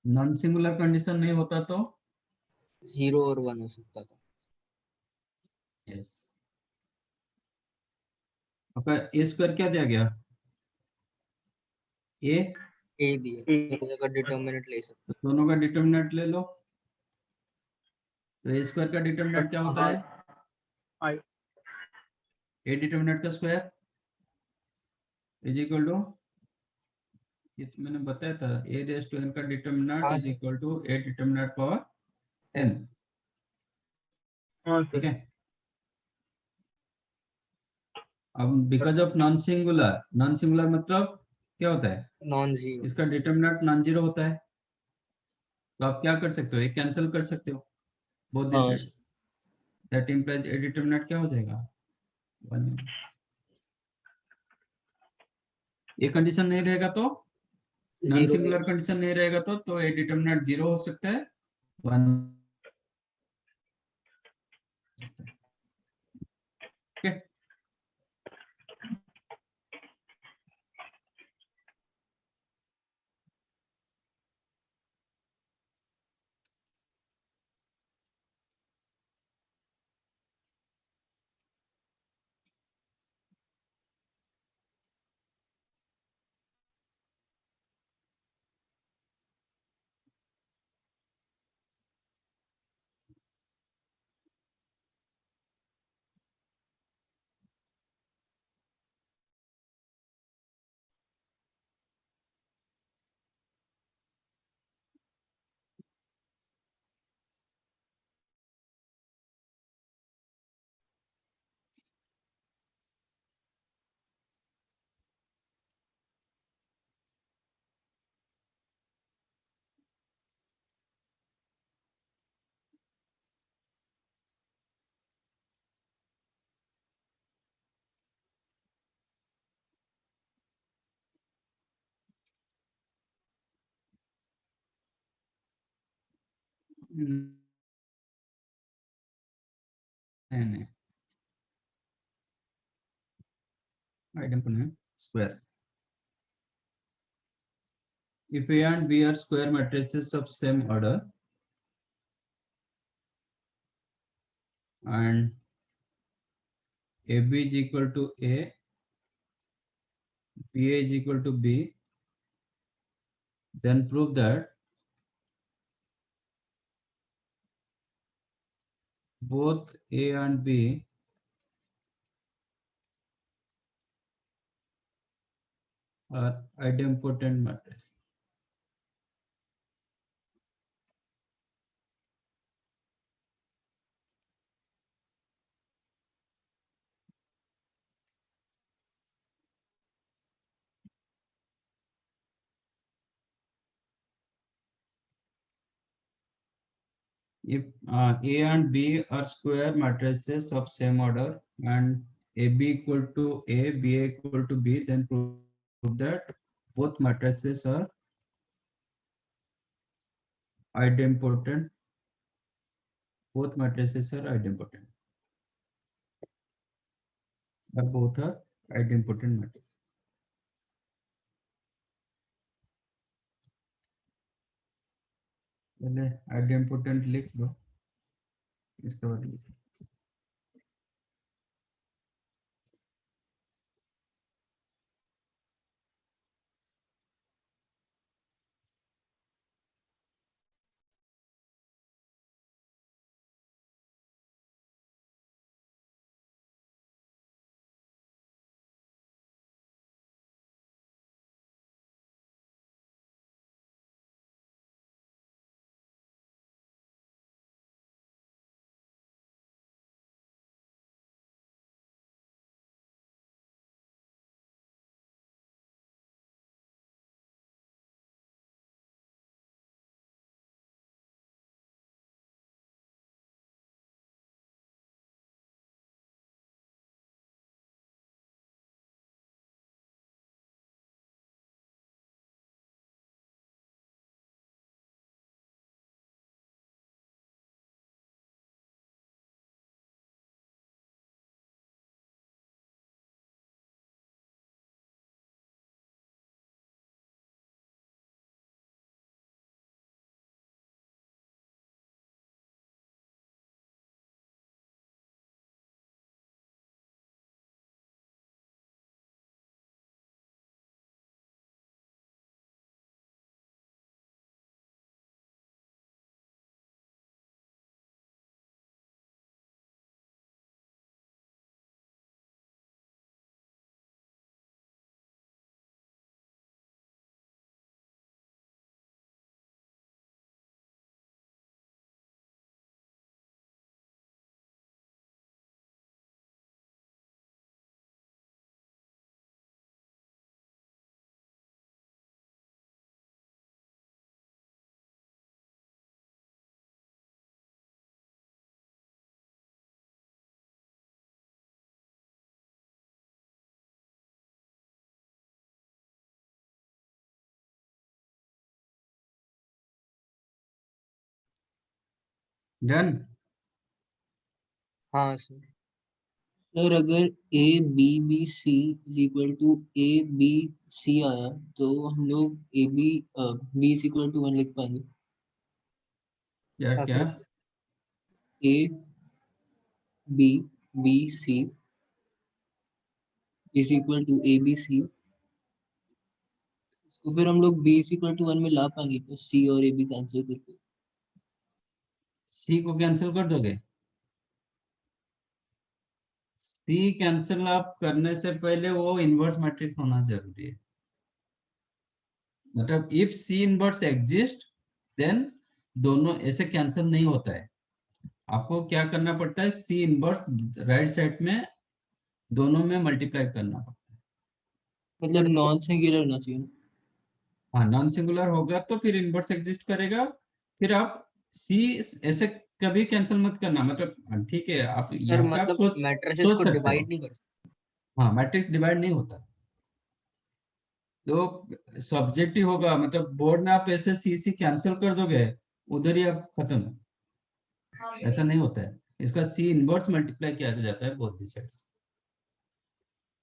नॉन सिंगुलर कंडीशन नहीं होता तो 0 और 1 हो सकता था। यस। आपका ए स्क्वायर क्या दिया गया? ए दिए, दोनों का डिटरमिनेंट ले सकते। दोनों का डिटरमिनेंट ले लो। तो ए स्क्वायर का डिटरमिनेंट क्या होता है? आई। ए डिटरमिनेंट का स्क्वायर इज इक्वल टू, ये तो मैंने बताया था, ए रेज टू एन का डिटरमिनेंट हाँ is sir. Equal to A determinant power n. हाँ ठीक सर। है। अब बिकॉज ऑफ नॉन सिंगुलर मतलब क्या होता है? Non zero. इसका डिटरमिनेंट नॉन जीरो होता है। तो आप क्या कर सकते हो? ये कैंसिल कर सकते हो बोथ दी हाँ sides. That implies A determinant क्या हो जाएगा? 1। ये कंडीशन नहीं रहेगा तो, नॉन जीरो सिंगुलर कंडीशन नहीं रहेगा तो ए डिटरमिनेंट 0 हो सकता है, 1। ओके। नहीं, idempotent square. If A and B are square matrices of same order and AB is equal to A, BA is equal to B, then prove that both A and B are idempotent matrices. if A and B are square matrices of same order and AB equal to A, BA equal to B, then prove that both matrices are idempotent. Both matrices are idempotent. But both are idempotent matrices. पहले idempotent लिख दो, इसके बाद लिखो. Done. हाँ sir. Sir अगर A B B C is equal to A B C आया तो हम लोग A B B is equal to 1 लिख पाएंगे. क्या हाँ क्या? Sir. A B B C is equal to A B C, तो फिर हम लोग बी इज इक्वल टू 1 में ला पाएंगे तो सी और ए बी कैंसिल करके. C को कैंसिल कर दोगे? C कैंसिल आप करने से पहले वो इनवर्स मैट्रिक्स होना जरूरी है. मतलब if C inverse exist then दोनों ऐसे कैंसिल नहीं होता है. आपको क्या करना पड़ता है, C इनवर्स राइट साइड में दोनों में मल्टीप्लाई करना पड़ता है. मतलब नॉन सिंगुलर होना चाहिए. हाँ, नॉन सिंगुलर होगा तो फिर इनवर्स एग्जिस्ट करेगा. फिर आप C ऐसे कभी कैंसिल मत करना. मतलब ठीक है, आप सर यहाँ पे आप मतलब मैट्रिसेस सोच को सकते हो. डिवाइड नहीं कर. हाँ, मैट्रिक्स डिवाइड नहीं होता. तो सब्जेक्टिव होगा, मतलब बोर्ड में आप ऐसे सी कैंसिल कर दोगे, उधर ही आप खत्म. ऐसा नहीं होता है. इसका C इनवर्स मल्टीप्लाई किया जाता है बोथ दी साइड्स.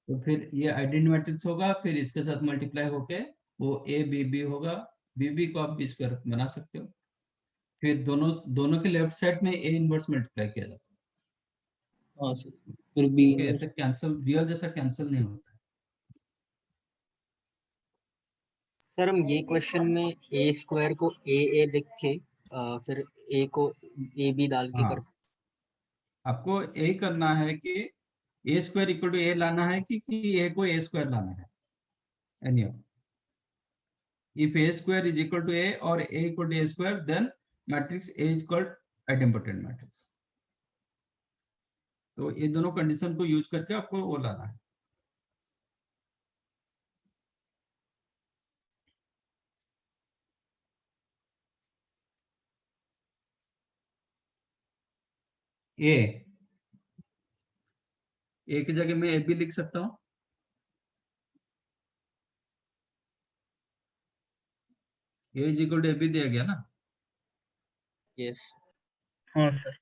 तो फिर ये आइडेंटिटी मैट्रिक्स होगा, फिर इसके साथ मल्टीप्लाई होके वो ए बी बी होगा. बी को आप बी स्क्वायर बना सकते हो. फिर दोनों दोनों के लेफ्ट साइड में ए इनवर्स मल्टीप्लाई किया जाता है. हाँ सर, फिर बी ठीक है, ऐसे कैंसिल रियल जैसा कैंसिल नहीं होता है. सर हम ये क्वेश्चन में ए स्क्वायर को ए लिख के फिर ए को ए बी डाल के कर. हाँ, आपको ए करना है कि ए स्क्वायर इक्वल टू ए लाना है कि ए को ए स्क्वायर लाना है. Any of. if a square is equal to a or a equal to a square, then matrix A is called idempotent matrix. तो ये दोनों कंडीशन को यूज करके आपको वो लाना है. ए की जगह मैं ए बी लिख सकता हूँ। A is equal to A B दिया गया ना। यस हाँ सर।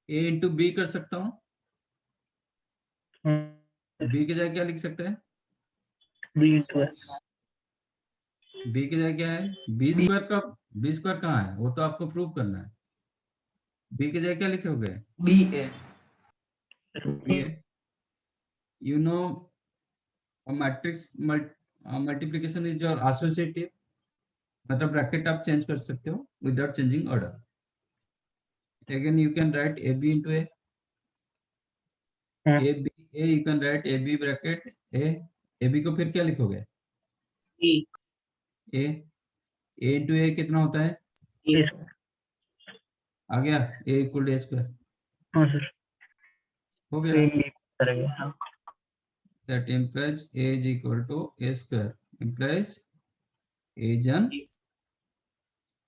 ए इंटू बी कर सकता हूँ। हाँ बी की जगह क्या लिख सकते हैं? बी इंटू है। बी की जगह क्या है? बी स्क्वायर कहाँ है? वो तो आपको प्रूव करना है। बी की जगह क्या लिखोगे? B A you know a matrix multiplication is your associative, मतलब ब्रैकेट आप चेंज कर सकते हो without changing order. Again you can write A B into A B A, you can write A B bracket A B को फिर क्या लिखोगे? ए into A कितना होता है? आ गया ए इक्वल टू ए स्क्वायर। हाँ सर। हो गया। हाँ। That implies A is equal to A square, implies A is an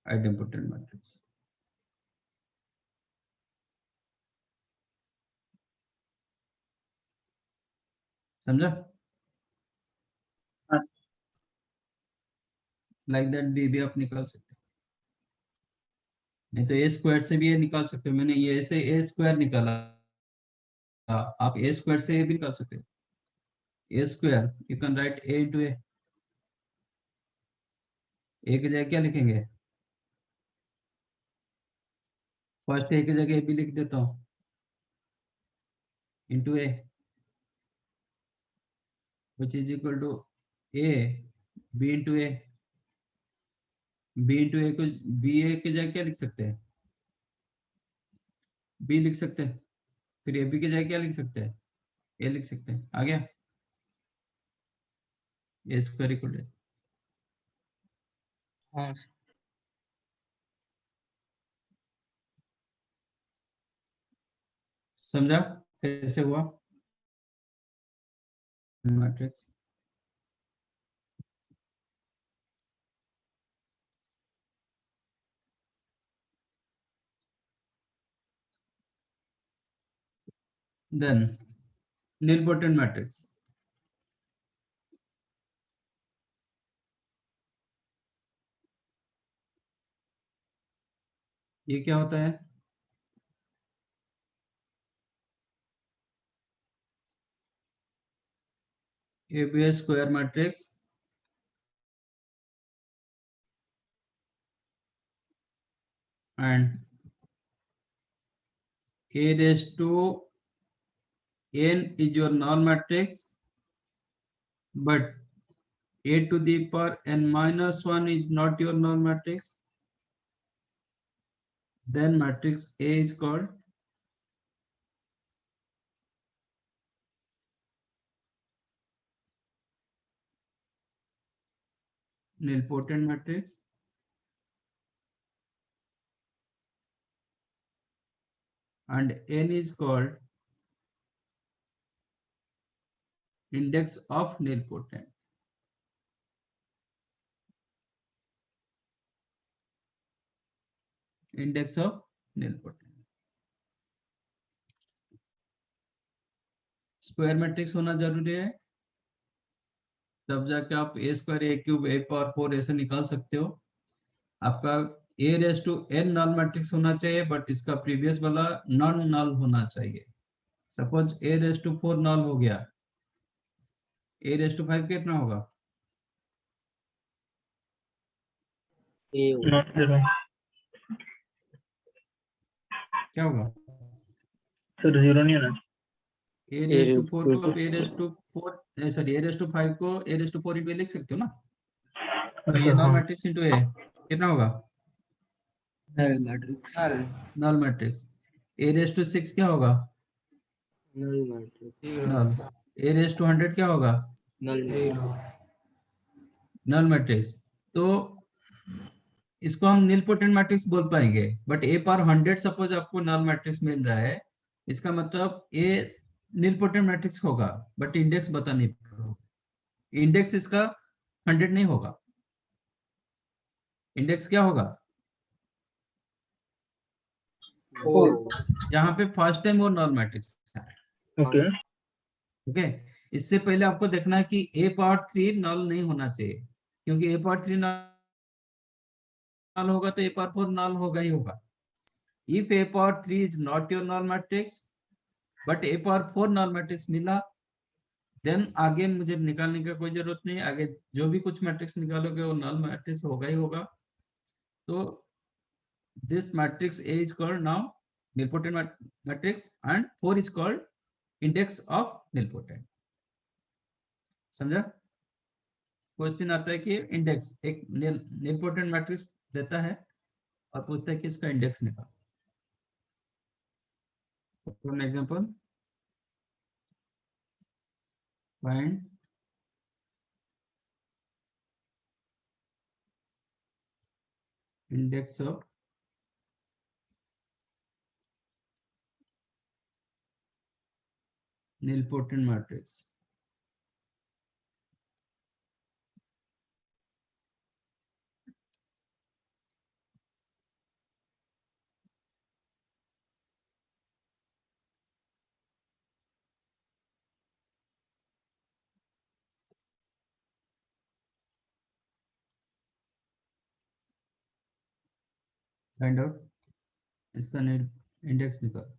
idempotent matrix. समझा? लाइक दैट बी भी आप निकाल सकते हो, नहीं तो ए स्क्वायर से भी ये निकाल सकते हो। मैंने ये से ए स्क्वायर निकाला, आप ए स्क्वायर से भी निकाल सकते हो। A square you can write A into A की जगह क्या लिखेंगे? फर्स्ट ए की जगह ए भी लिख देता हूँ into A which is equal to a b into a को b a की जगह क्या लिख सकते हैं? b लिख सकते हैं। फिर a b की जगह क्या लिख सकते हैं? a लिख सकते हैं। आ गया a स्क्वायर इक्वल टू। हाँ समझा कैसे हुआ मैट्रिक्स? Then nilpotent matrix. ये क्या होता है? A square matrix and a raised to n is your null matrix, but a to the power n minus 1 is not your null matrix. Then matrix A is called nilpotent matrix, and n is called index of nilpotent. Index of nilpotent. Square matrix होना जरूरी है, तब जाके आप A square A cube A power 4 ऐसे निकाल सकते हो। आपका A raise to N null matrix होना चाहिए, बट इसका प्रीवियस वाला नॉन नल होना चाहिए। सपोज ए रेस टू 4 नल हो गया, ए रेस टू 5 कितना होगा? क्या होगा? सर जीरो नहीं होना। ए रेस टू 4 को A raise to 4 sorry A raise to 5 को A raise to 4 into A लिख सकते हो ना। तो ये नल मैट्रिक्स इंटू ए कितना होगा? Null matrix. Null matrix. A raise to 6 क्या होगा? Null matrix. Null. A raise to 100 क्या होगा? Null null matrix. तो इसको हम निलपोटेंट मैट्रिक्स बोल पाएंगे, बट ए पावर 100 सपोज आपको नल मैट्रिक्स मिल रहा है, इसका मतलब ए निलपोटेंट मैट्रिक्स होगा, बट इंडेक्स बता नहीं पाओ। इंडेक्स इसका 100 नहीं होगा। इंडेक्स क्या होगा? यहाँ पे फर्स्ट टाइम वो नल मैट्रिक्स है। ओके ओके, इससे पहले आपको देखना है कि a पावर 3 नल नहीं होना चाहिए, क्योंकि a पावर 3 नल होगा तो a पावर 4 नल होगा ही होगा। If a power 3 is not your null matrix but a power 4 null matrix मिला, देन आगे मुझे निकालने का कोई जरूरत नहीं, आगे जो भी कुछ मैट्रिक्स निकालोगे वो नल मैट्रिक्स होगा ही होगा। तो this matrix A is called now nilpotent matrix and 4 is called index of nilpotent। समझा? क्वेश्चन आता है कि इंडेक्स एक nilpotent मैट्रिक्स देता है और पूछता है कि इसका इंडेक्स निकालो। For an example, find index of nilpotent matrix। Find out इसका इंडेक्स निकालो।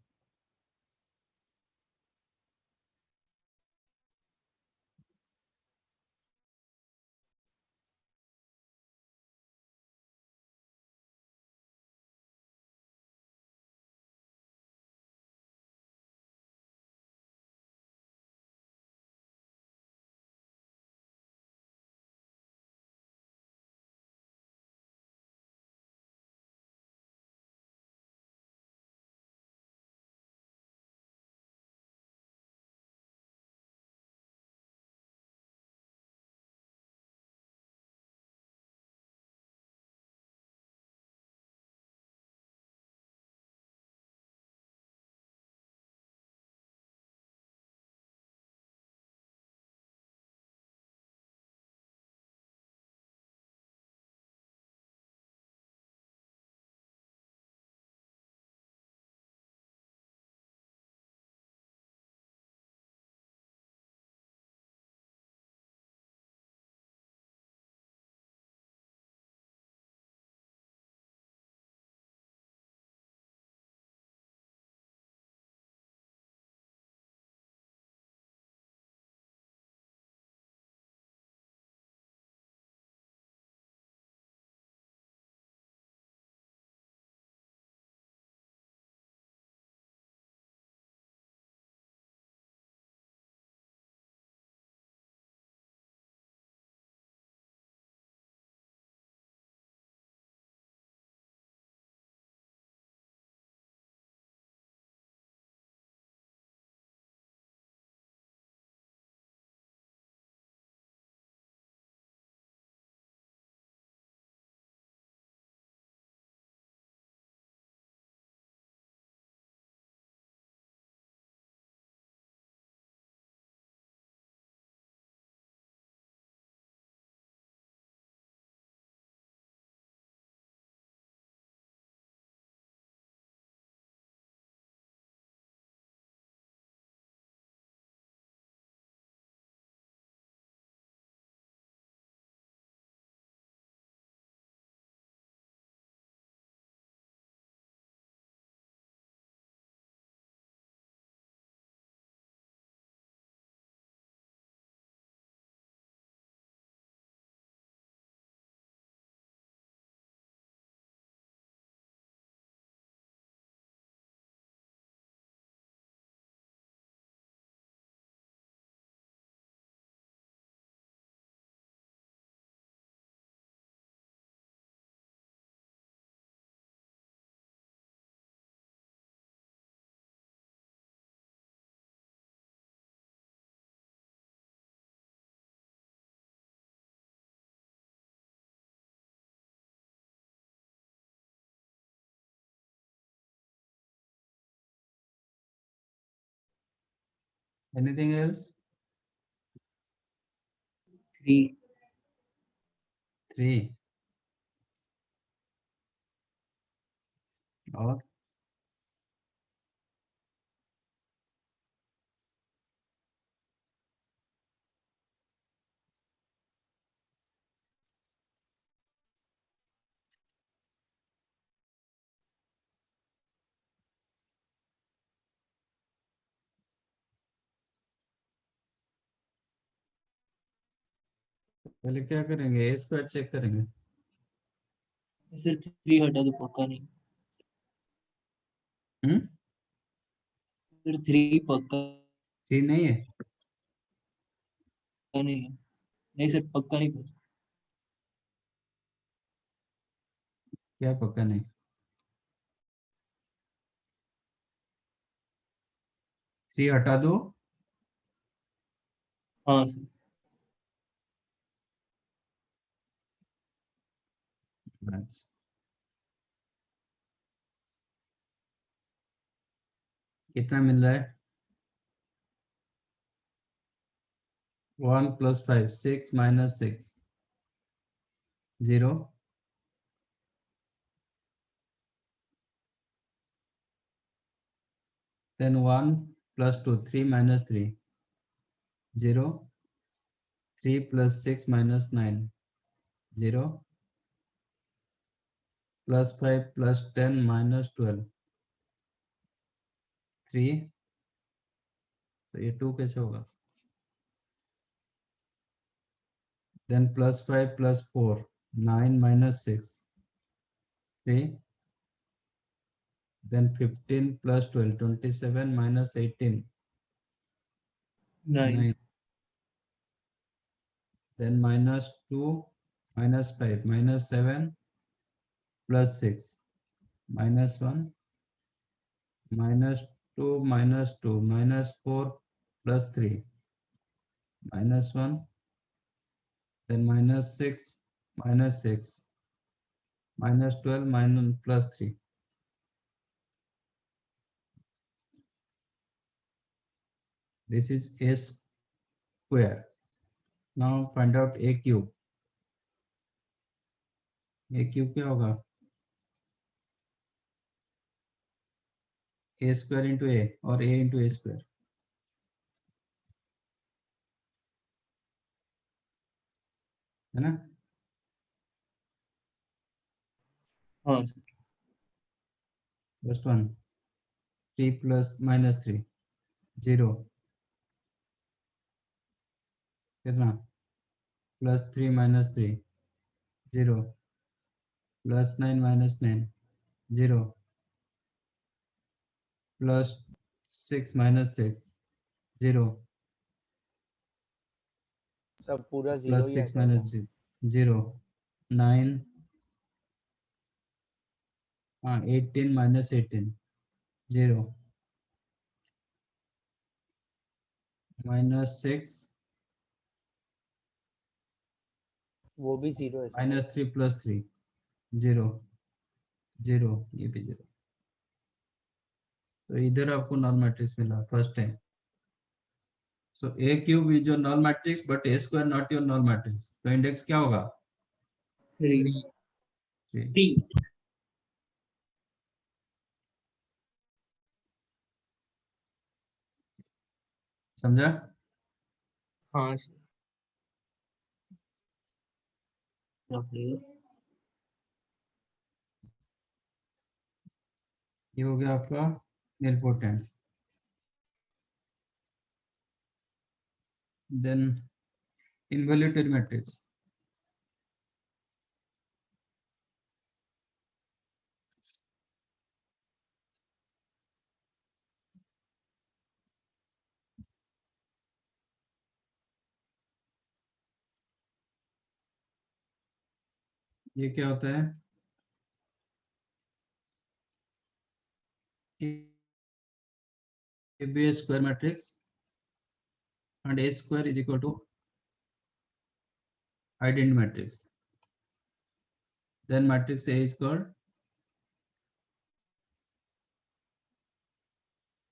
Anything else? 3 3 और पहले क्या करेंगे, ए स्क्वायर चेक करेंगे। सर 3 हटा दो, पक्का नहीं। सर 3 पक्का 3 नहीं है? नहीं है। नहीं सर, पक्का नहीं। क्या पक्का नहीं? थ्री हटा दो। हाँ सर। Nice. कितना मिल रहा है? 1 + 5 6 - 6 0। Then 1 + 2 3 - 3 0। 3 + 6 - 9 0। +5 + 10 - 12 3। तो ये 2 कैसे होगा? Then +5 + 4 9 - 6 3। Then 15 + 12 27 - 18 9 9। Then -2 -5 -7 + 6 -1 -2 -2 -4 + 3 -1। Then -6 -6 -12 + 3। This is a square. Now find out a cube. A cube क्या होगा? A square into A और A into A square, है ना? हाँ सर। First one 3 + -3 0 कितना? +3 - 3 0 +9 - 9 0 +6 - 6 0 सब पूरा जीरो ही आ +6 - जाएगा। 6 0 9 18 - 18 0 -6 वो भी जीरो है सर। -3 + 3 0 0, ये भी 0। तो इधर आपको नॉन मैट्रिक्स मिला first time. So A cube is your non matrix but A square not your non matrix. तो इंडेक्स क्या होगा? 3 3। समझा? हाँ सर। रख लियो। ये हो गया आपका nilpotent। Then involutory matrix. ये क्या होता है? A be a square matrix and A square is equal to identity matrix. Then matrix A is called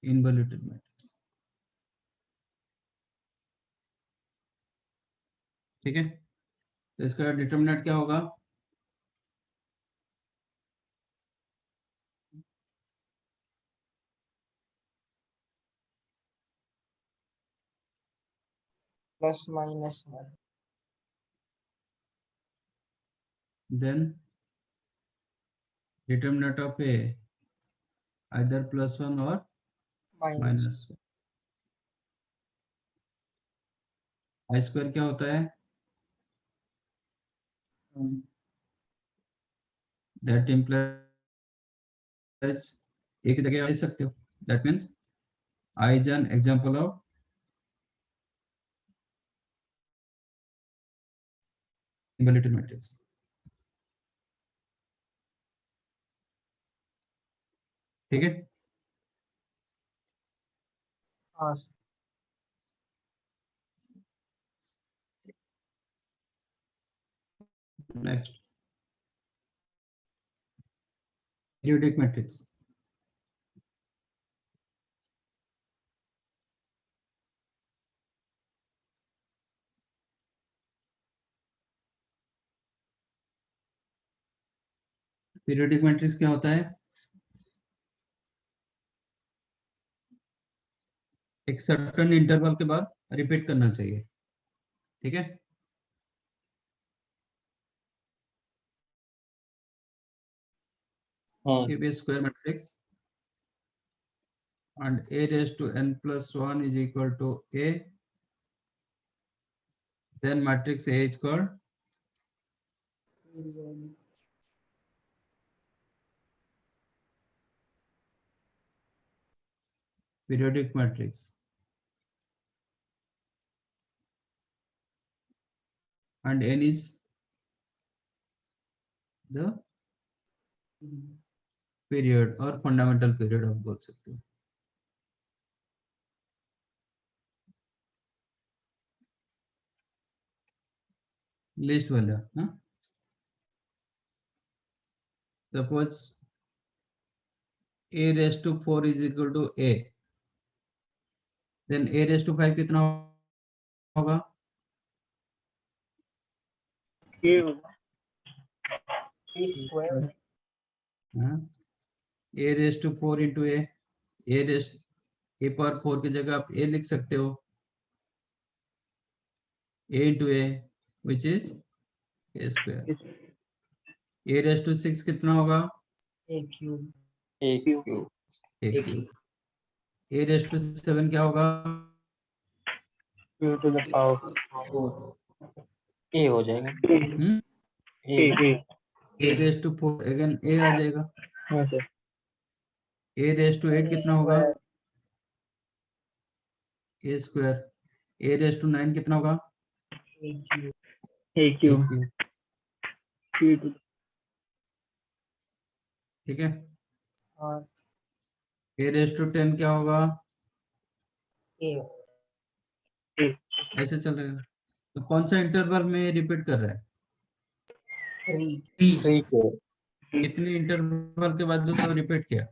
involuted matrix. ठीक है? तो इसका डिटरमिनेंट क्या होगा? +-1। Then determinant of A either +1 or minus. -1। I square क्या होता है? दैट इम्प्लाइज एक जगह लिख सकते हो, that means I is an example of singularity matrix. ठीक है, हाँ next periodic matrix. Periodic matrix क्या होता है? एक सर्टेन इंटरवल के बाद रिपीट करना चाहिए। ठीक है, हाँ A square matrix and A raised to n plus 1 is equal to A. Then matrix A is called periodic matrix. And n is the period or fundamental period आप बोल सकते हो। लिस्ट वाला, हाँ, suppose A raised to 4 is equal to A, then A raised to 5 कितना होगा? A होगा, A square हाँ, A raised to 4 into A, A raised A पर 4 की जगह आप A लिख सकते हो, A into A which is A square. A raised to 6 कितना होगा? A cube A cube. A cube. A raised to 7 क्या होगा? Q to the power 4 A हो जाएगा। A raised to 4 again A आ जाएगा। हाँ सर, A raised to 8 कितना होगा? A square. A raised to 9 कितना होगा? A cube A A cube cube. Q to ठीक है, हाँ A raised to 10 क्या होगा? A ऐसे चलेगा। तो कौन सा इंटरवल में रिपीट कर रहा है? 3 3 को कितने इंटरवल के बाद जो रिपीट किया?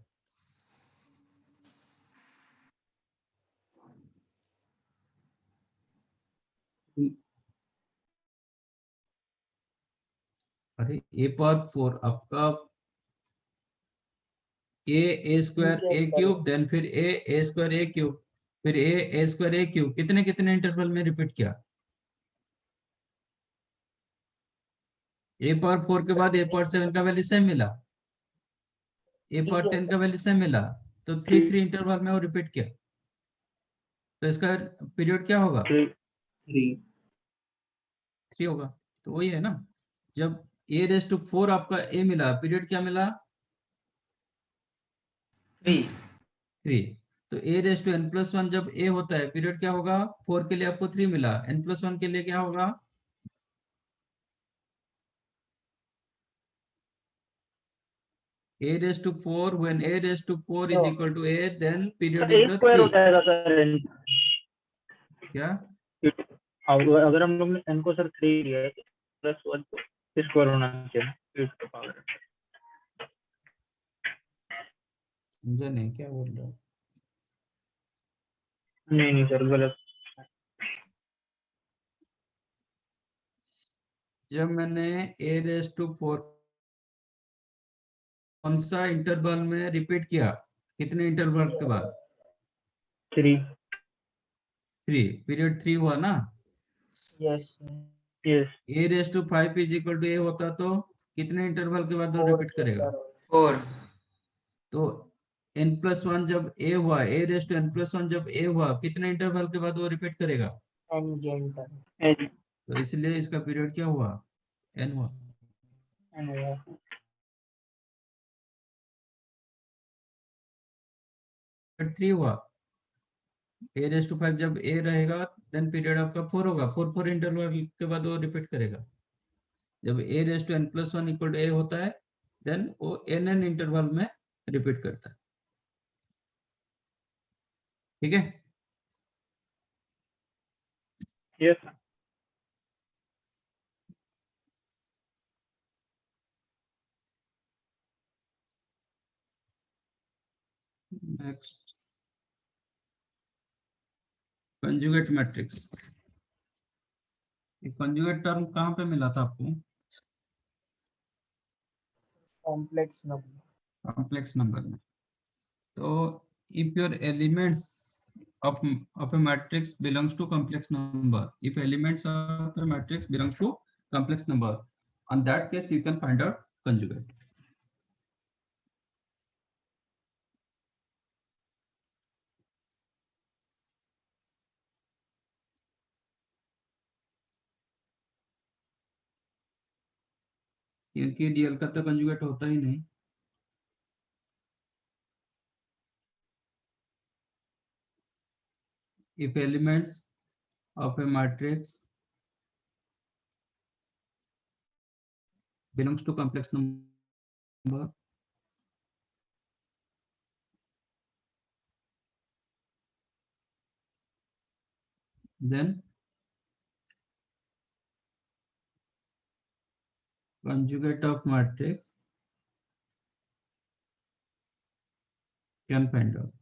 अरे A पावर 4 आपका A square A cube, then फिर A स्क्वायर A क्यूब, फिर A स्क्वायर A क्यूब, कितने कितने इंटरवल में रिपीट किया? A पावर 4 के बाद A पावर 7 का वैल्यू सेम मिला, A पावर 10 का वैल्यू सेम मिला, तो 3 इंटरवल में वो रिपीट किया, तो इसका पीरियड क्या होगा? 3 होगा। तो वही है ना, जब A रेस टू 4 आपका A मिला, पीरियड क्या मिला? 3। तो A raise to n plus 1 जब A होता है, पीरियड क्या होगा? 4 के लिए आपको 3 मिला, n प्लस 1 के लिए क्या होगा? A raised to 4, when A raised to 4 is equal to A, then period is the 3. हो जाएगा सर, क्या? अगर हम लोग ने n को सर 3 लिया है प्लस 1 तो स्क्वायर होना चाहिए। समझा नहीं क्या बोल रहा हूँ? नहीं सर, गलत। जब मैंने A raised to 4 कौन सा इंटरवल में रिपीट किया? कितने इंटरवल के बाद? 3 पीरियड 3 हुआ ना? Yes A raised to 5 is equal to A होता तो कितने इंटरवल के बाद वो रिपीट करेगा? 4 तो n प्लस 1 जब A हुआ, A raised to n plus 1 जब A हुआ, कितने इंटरवल के बाद वो रिपीट करेगा? n के इंटरवल। तो इसलिए इसका पीरियड क्या हुआ? n हुआ। and O. 3 हुआ, a⁵ जब a रहेगा देन पीरियड आपका 4 होगा, 4 इंटरवल के बाद वो रिपीट करेगा। जब a⁵n+1 इक्वल टू a होता है देन वो n इंटरवल में रिपीट करता है। ठीक है, Yes, sir. Next conjugate matrix. Conjugate term कहाँ पे मिला था आपको? Complex number. कॉम्प्लेक्स नंबर में। तो if your elements of a matrix belongs to complex number, if elements of a matrix belongs to complex number, on that case you can find out conjugate. क्योंकि DL का तो conjugate होता ही नहीं। If elements of a matrix belongs to complex number, then conjugate of matrix can find out.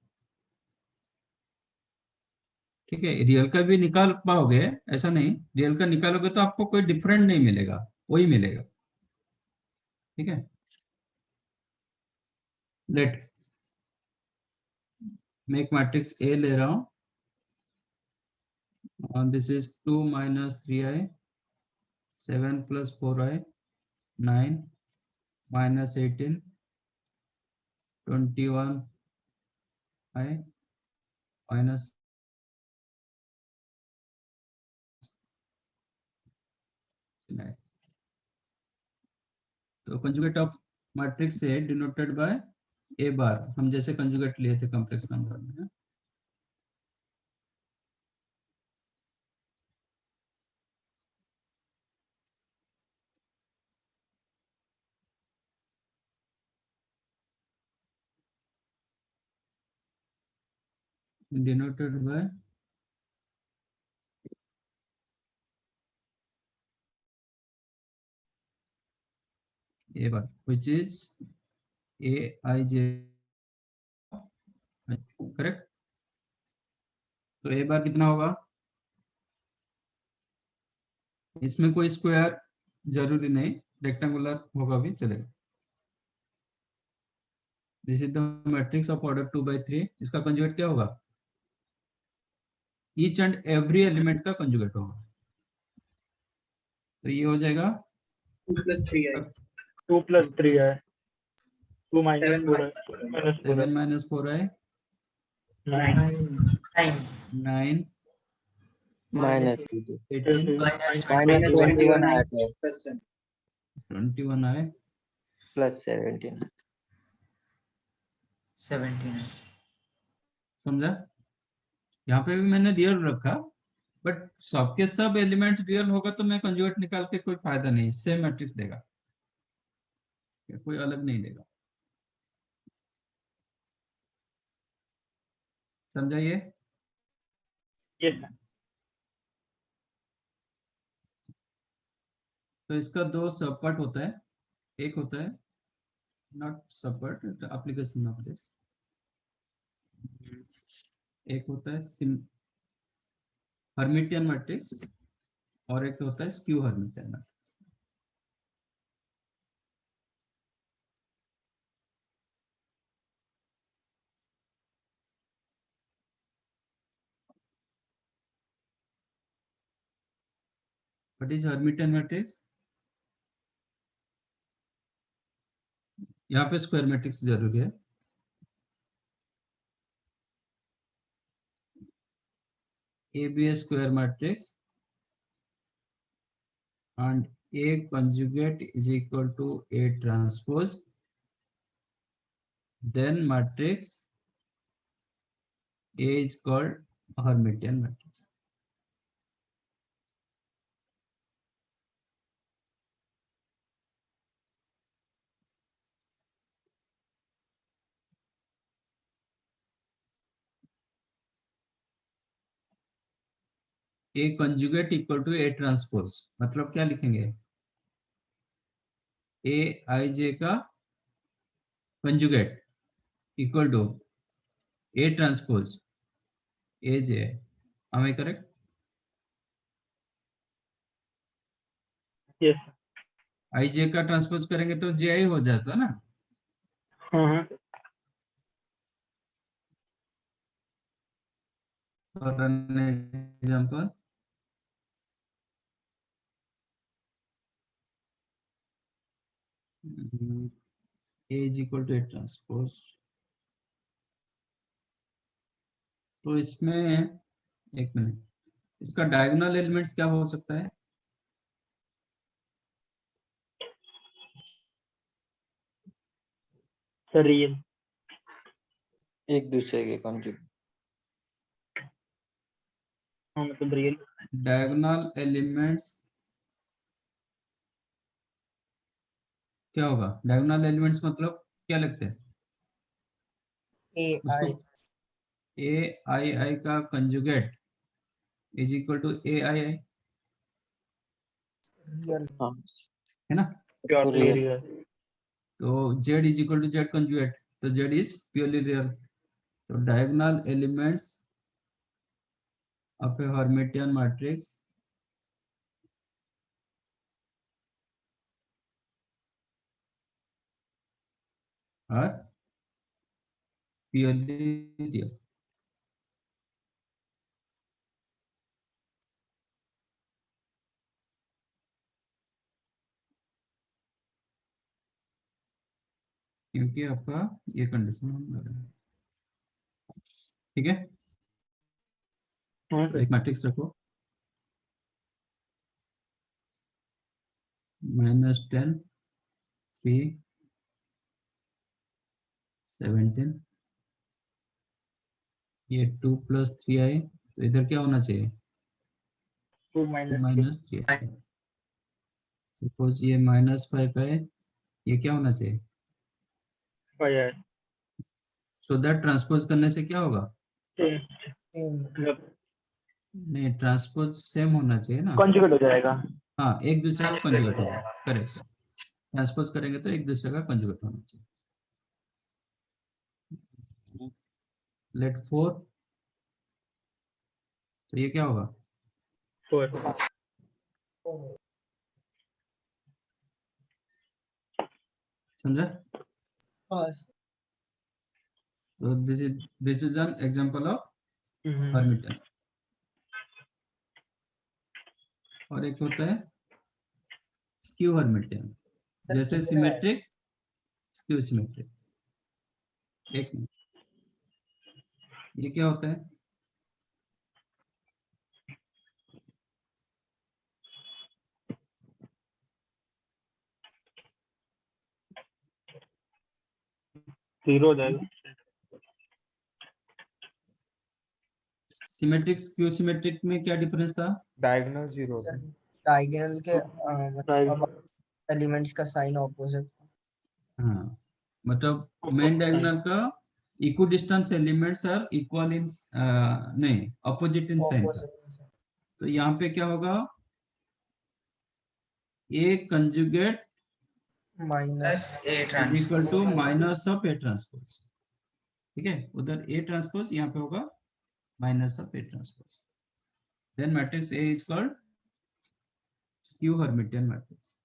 ठीक है, real का भी निकाल पाओगे, ऐसा नहीं, रियल का निकालोगे तो आपको कोई डिफरेंट नहीं मिलेगा, वही मिलेगा। ठीक है, लेट मेक मैट्रिक्स ए ले रहा हूं, and this is 2 minus 3i, 7 plus 4i, 9 minus 18, 21i minus 9। तो कंजुगेट ऑफ मैट्रिक्स है डिनोटेड बाय ए बार, हम जैसे कंजुगेट लिए थे कॉम्प्लेक्स नंबर में। denoted by a bar, which is aij, correct. तो a बार कितना होगा? इसमें कोई स्क्वायर जरूरी नहीं, रेक्टेंगुलर होगा भी चलेगा। This is the matrix of order 2/3। इसका कंजुगेट क्या होगा? ईच एंड एवरी एलिमेंट का कंजुगेट होगा। तो ये हो जाएगा 2 plus 3i, 2 plus 3i, 2 minus 7 4i, minus 4i, 7 minus 4i, 9, 9 minus 18 minus 21 आता है plus 10. 21i plus 17। समझा? यहाँ पे भी मैंने रियल रखा, बट सबके सब एलिमेंट रियल होगा तो मैं कंजुगेट निकाल के कोई फायदा नहीं, सेम मैट्रिक्स देगा, कोई अलग नहीं देगा। समझा ये? yes sir. तो इसका दो सबपार्ट होता है, एक होता है not subpart, application of this, एक होता है हर्मिटियन मैट्रिक्स और एक होता है skew Hermitian matrix. What is Hermitian matrix? यहाँ पे स्क्वायर मैट्रिक्स जरूरी है। A B A square matrix and A conjugate is equal to A transpose, then matrix A is called Hermitian matrix. A conjugate equal to A transpose, मतलब क्या लिखेंगे? A I J का conjugate equal to A transpose A J. Am I correct? Yes. I J का transpose करेंगे तो J I हो जाता ना. हाँ. For an example, A is equal to A transpose. तो इसमें एक मिनट, इसका डायगोनल एलिमेंट्स क्या हो सकता है? Sir real. एक दूसरे के कंजुगेट. हाँ मतलब रियल. डायगोनल एलिमेंट्स क्या होगा? डायगोनल एलिमेंट्स मतलब क्या लगते हैं? ए आई आई का conjugate is equal to a I i, है ना? रियल. तो z इज इक्वल टू z कंजुगेट, तो z इज प्योरली रियल. तो diagonal elements of a Hermitian matrix are purely real. क्योंकि आपका ये कंडीशन हम लगा है. ठीक है, तो एक मैट्रिक्स रखो -10 3 17, ये 2 + 3 आए, तो इधर क्या होना चाहिए? 2 - 3. सपोज ये -5 आए, ये क्या होना चाहिए? 5. सो दैट ट्रांसपोज करने से क्या होगा? नहीं, ट्रांसपोज सेम होना चाहिए ना. कंजुगेट हो जाएगा. हाँ, एक दूसरे का कंजुगेट होगा. करेक्ट. ट्रांसपोज करेंगे तो एक दूसरे का कंजुगेट होना चाहिए. लेट 4, तो ये क्या होगा? 4. समझा? तो this is an example of Hermitian. और एक होता है स्क्यू हर्मिटियन, जैसे सिमेट्रिक, स्क्यू सिमेट्रिक. एक मिनट, ये क्या होता है? जीरो हो जाएगा. सिमेट्रिक स्क्यू सिमेट्रिक में क्या डिफरेंस था? डायगोनल जीरो होता है. डायगोनल के मतलब एलिमेंट्स का साइन ऑपोजिट. हाँ, मतलब मेन डायगोनल का equidistance elements are equal in, नहीं, अपोजिट इन साइन. तो यहाँ पे क्या होगा? A conjugate minus A is equal to minus of A transpose. ठीक है, उधर ए ट्रांसपोज, यहाँ पे होगा minus of A transpose. Then matrix A is called skew Hermitian matrix.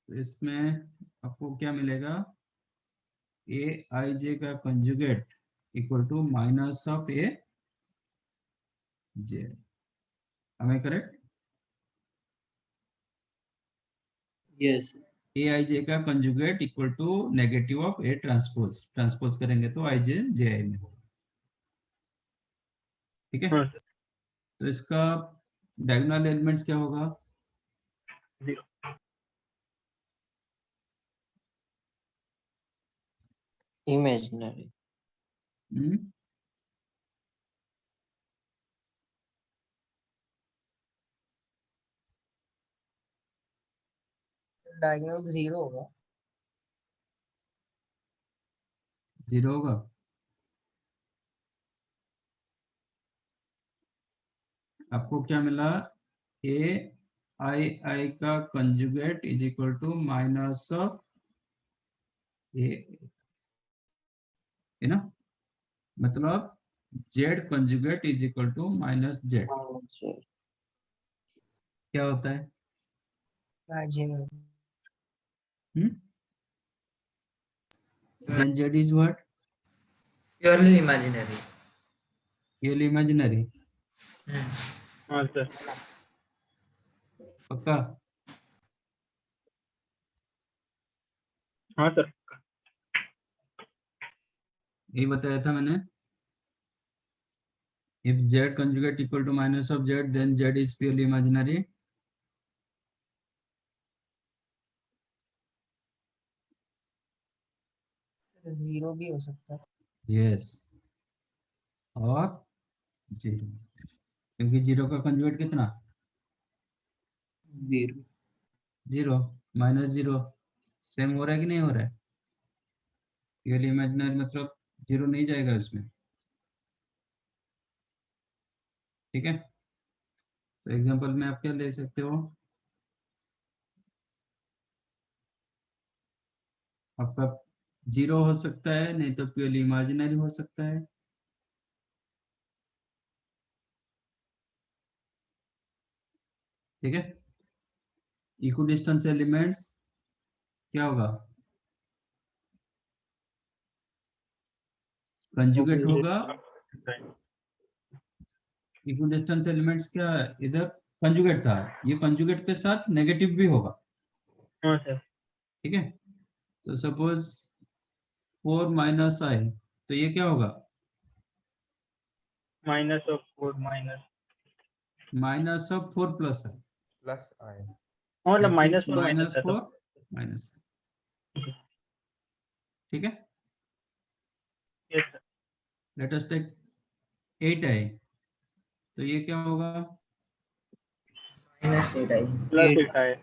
तो इसमें आपको क्या मिलेगा? ए आई जे का conjugate equal to minus of A J. Am I correct? Yes. A आई जे का conjugate equal to negative of A transpose, transpose करेंगे तो आई जे जे आई में होगा। ठीक है, हाँ सर। तो इसका डायगोनल एलिमेंट्स क्या होगा? 0 इमेजिनरी। डायगोनल 0 होगा। 0 होगा। आपको क्या मिला? ए आई आई का conjugate is equal to minus A, है ना, मतलब Z conjugate is equal to minus Z. क्या होता है? then z is what? Purely imaginary. Purely imaginary। हाँ सर। पक्का? हाँ सर। यही बताया था मैंने। if z conjugate equal to minus of z then z is purely imaginary। Zero भी हो सकता है। yes और 0, क्योंकि 0 का कंजुगेट कितना? 0 माइनस 0 सेम हो रहा है कि नहीं हो रहा है? प्योरली इमेजिनरी मतलब 0 नहीं जाएगा इसमें। ठीक है, तो एग्जांपल में आप क्या ले सकते हो? आपका 0 हो सकता है, नहीं तो प्योरली इमेजिनरी हो सकता है। ठीक है, इक्विडिस्टेंस एलिमेंट्स क्या होगा? कंजुगेट होगा। इक्विडिस्टेंस एलिमेंट्स क्या है? इधर कंजुगेट था, ये कंजुगेट के साथ नेगेटिव भी होगा। हाँ सर। ठीक है, तो सपोज 4 माइनस आई, तो ये क्या होगा? Minus of 4 minus of 4 plus i plus i, मतलब माइनस माइनस 4 4 माइनस। ठीक है, yes sir. Let us take 8 i, तो ये क्या होगा? माइनस 8 आई प्लस 8 है।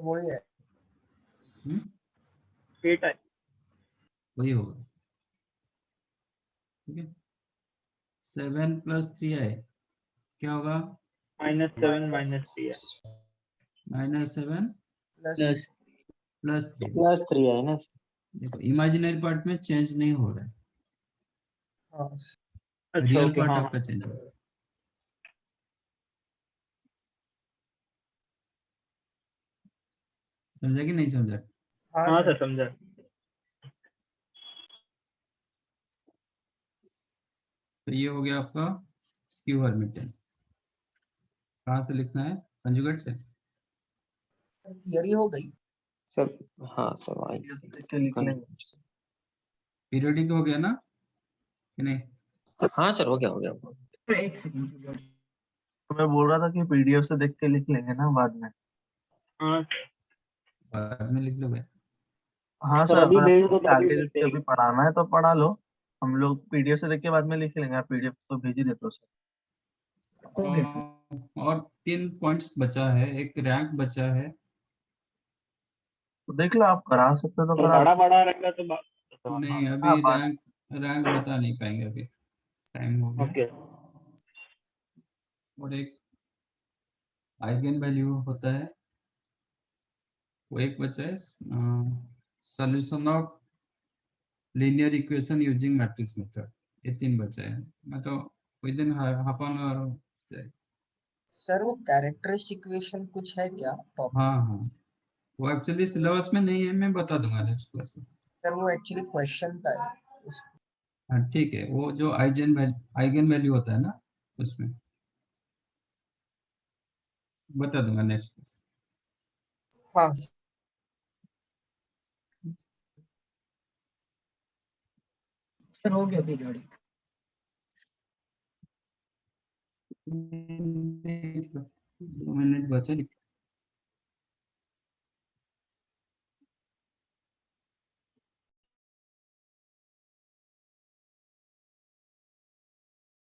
वही है। 8 है वही होगा। ठीक है, 7 प्लस 3 आई क्या होगा? -7 -3 है। -7 प्लस प्लस 3। प्लस 3 है ना। देखो इमेजिनरी पार्ट में चेंज नहीं हो रहा है, हाँ अच्छा रियल ओके। पार्ट हाँ आपका चेंज हो रहा है। समझा कि नहीं समझा? हाँ सर समझा। तो ये हो गया आपका स्क्यू हर्मिटियन। कहाँ से लिखना है? कंजुगेट से। थियरी हो गई सर। हाँ सर आई। पीरियोडिक हो गया ना कि नहीं? हाँ सर हो गया हो गया। एक सेकंड। तो मैं बोल रहा था कि पीडीएफ से देख के लिख लेंगे ना बाद में। हाँ बाद में लिख लोगे? हाँ सर सर, अभी अगर भेज आपको दो तो अभी आगे भेज जिससे अभी पढ़ाना है तो पढ़ा लो। हम लोग पीडीएफ से देख के बाद में लिख लेंगे। आप पीडीएफ तो भेज ही देते हो सर। और 3 पॉइंट्स बचा है, एक रैंक बचा है। तो देख लो, आप करा सकते हो तो करा बड़ा लो। बड़ा रहेगा तो नहीं हाँ अभी बात। रैंक बता नहीं पाएंगे, अभी टाइम हो गया। ओके। और एक आइगन वैल्यू होता है, वो एक बचा है, solution of linear equation using matrix method. ये 3 बचा है, मैं तो with in half an hour. Sir. वो कैरेक्टरिस्टिक इक्वेशन कुछ है क्या टॉपिक? हाँ हाँ, वो एक्चुअली सिलेबस में नहीं है, मैं बता दूंगा नेक्स्ट क्लास में। सर वो एक्चुअली क्वेश्चन था हाँ ठीक है, वो जो आइगन वैल्यू होता है ना, उसमें बता दूंगा नेक्स्ट क्लास। हाँ सर हो गया पीरियड 2 मिनट बचा।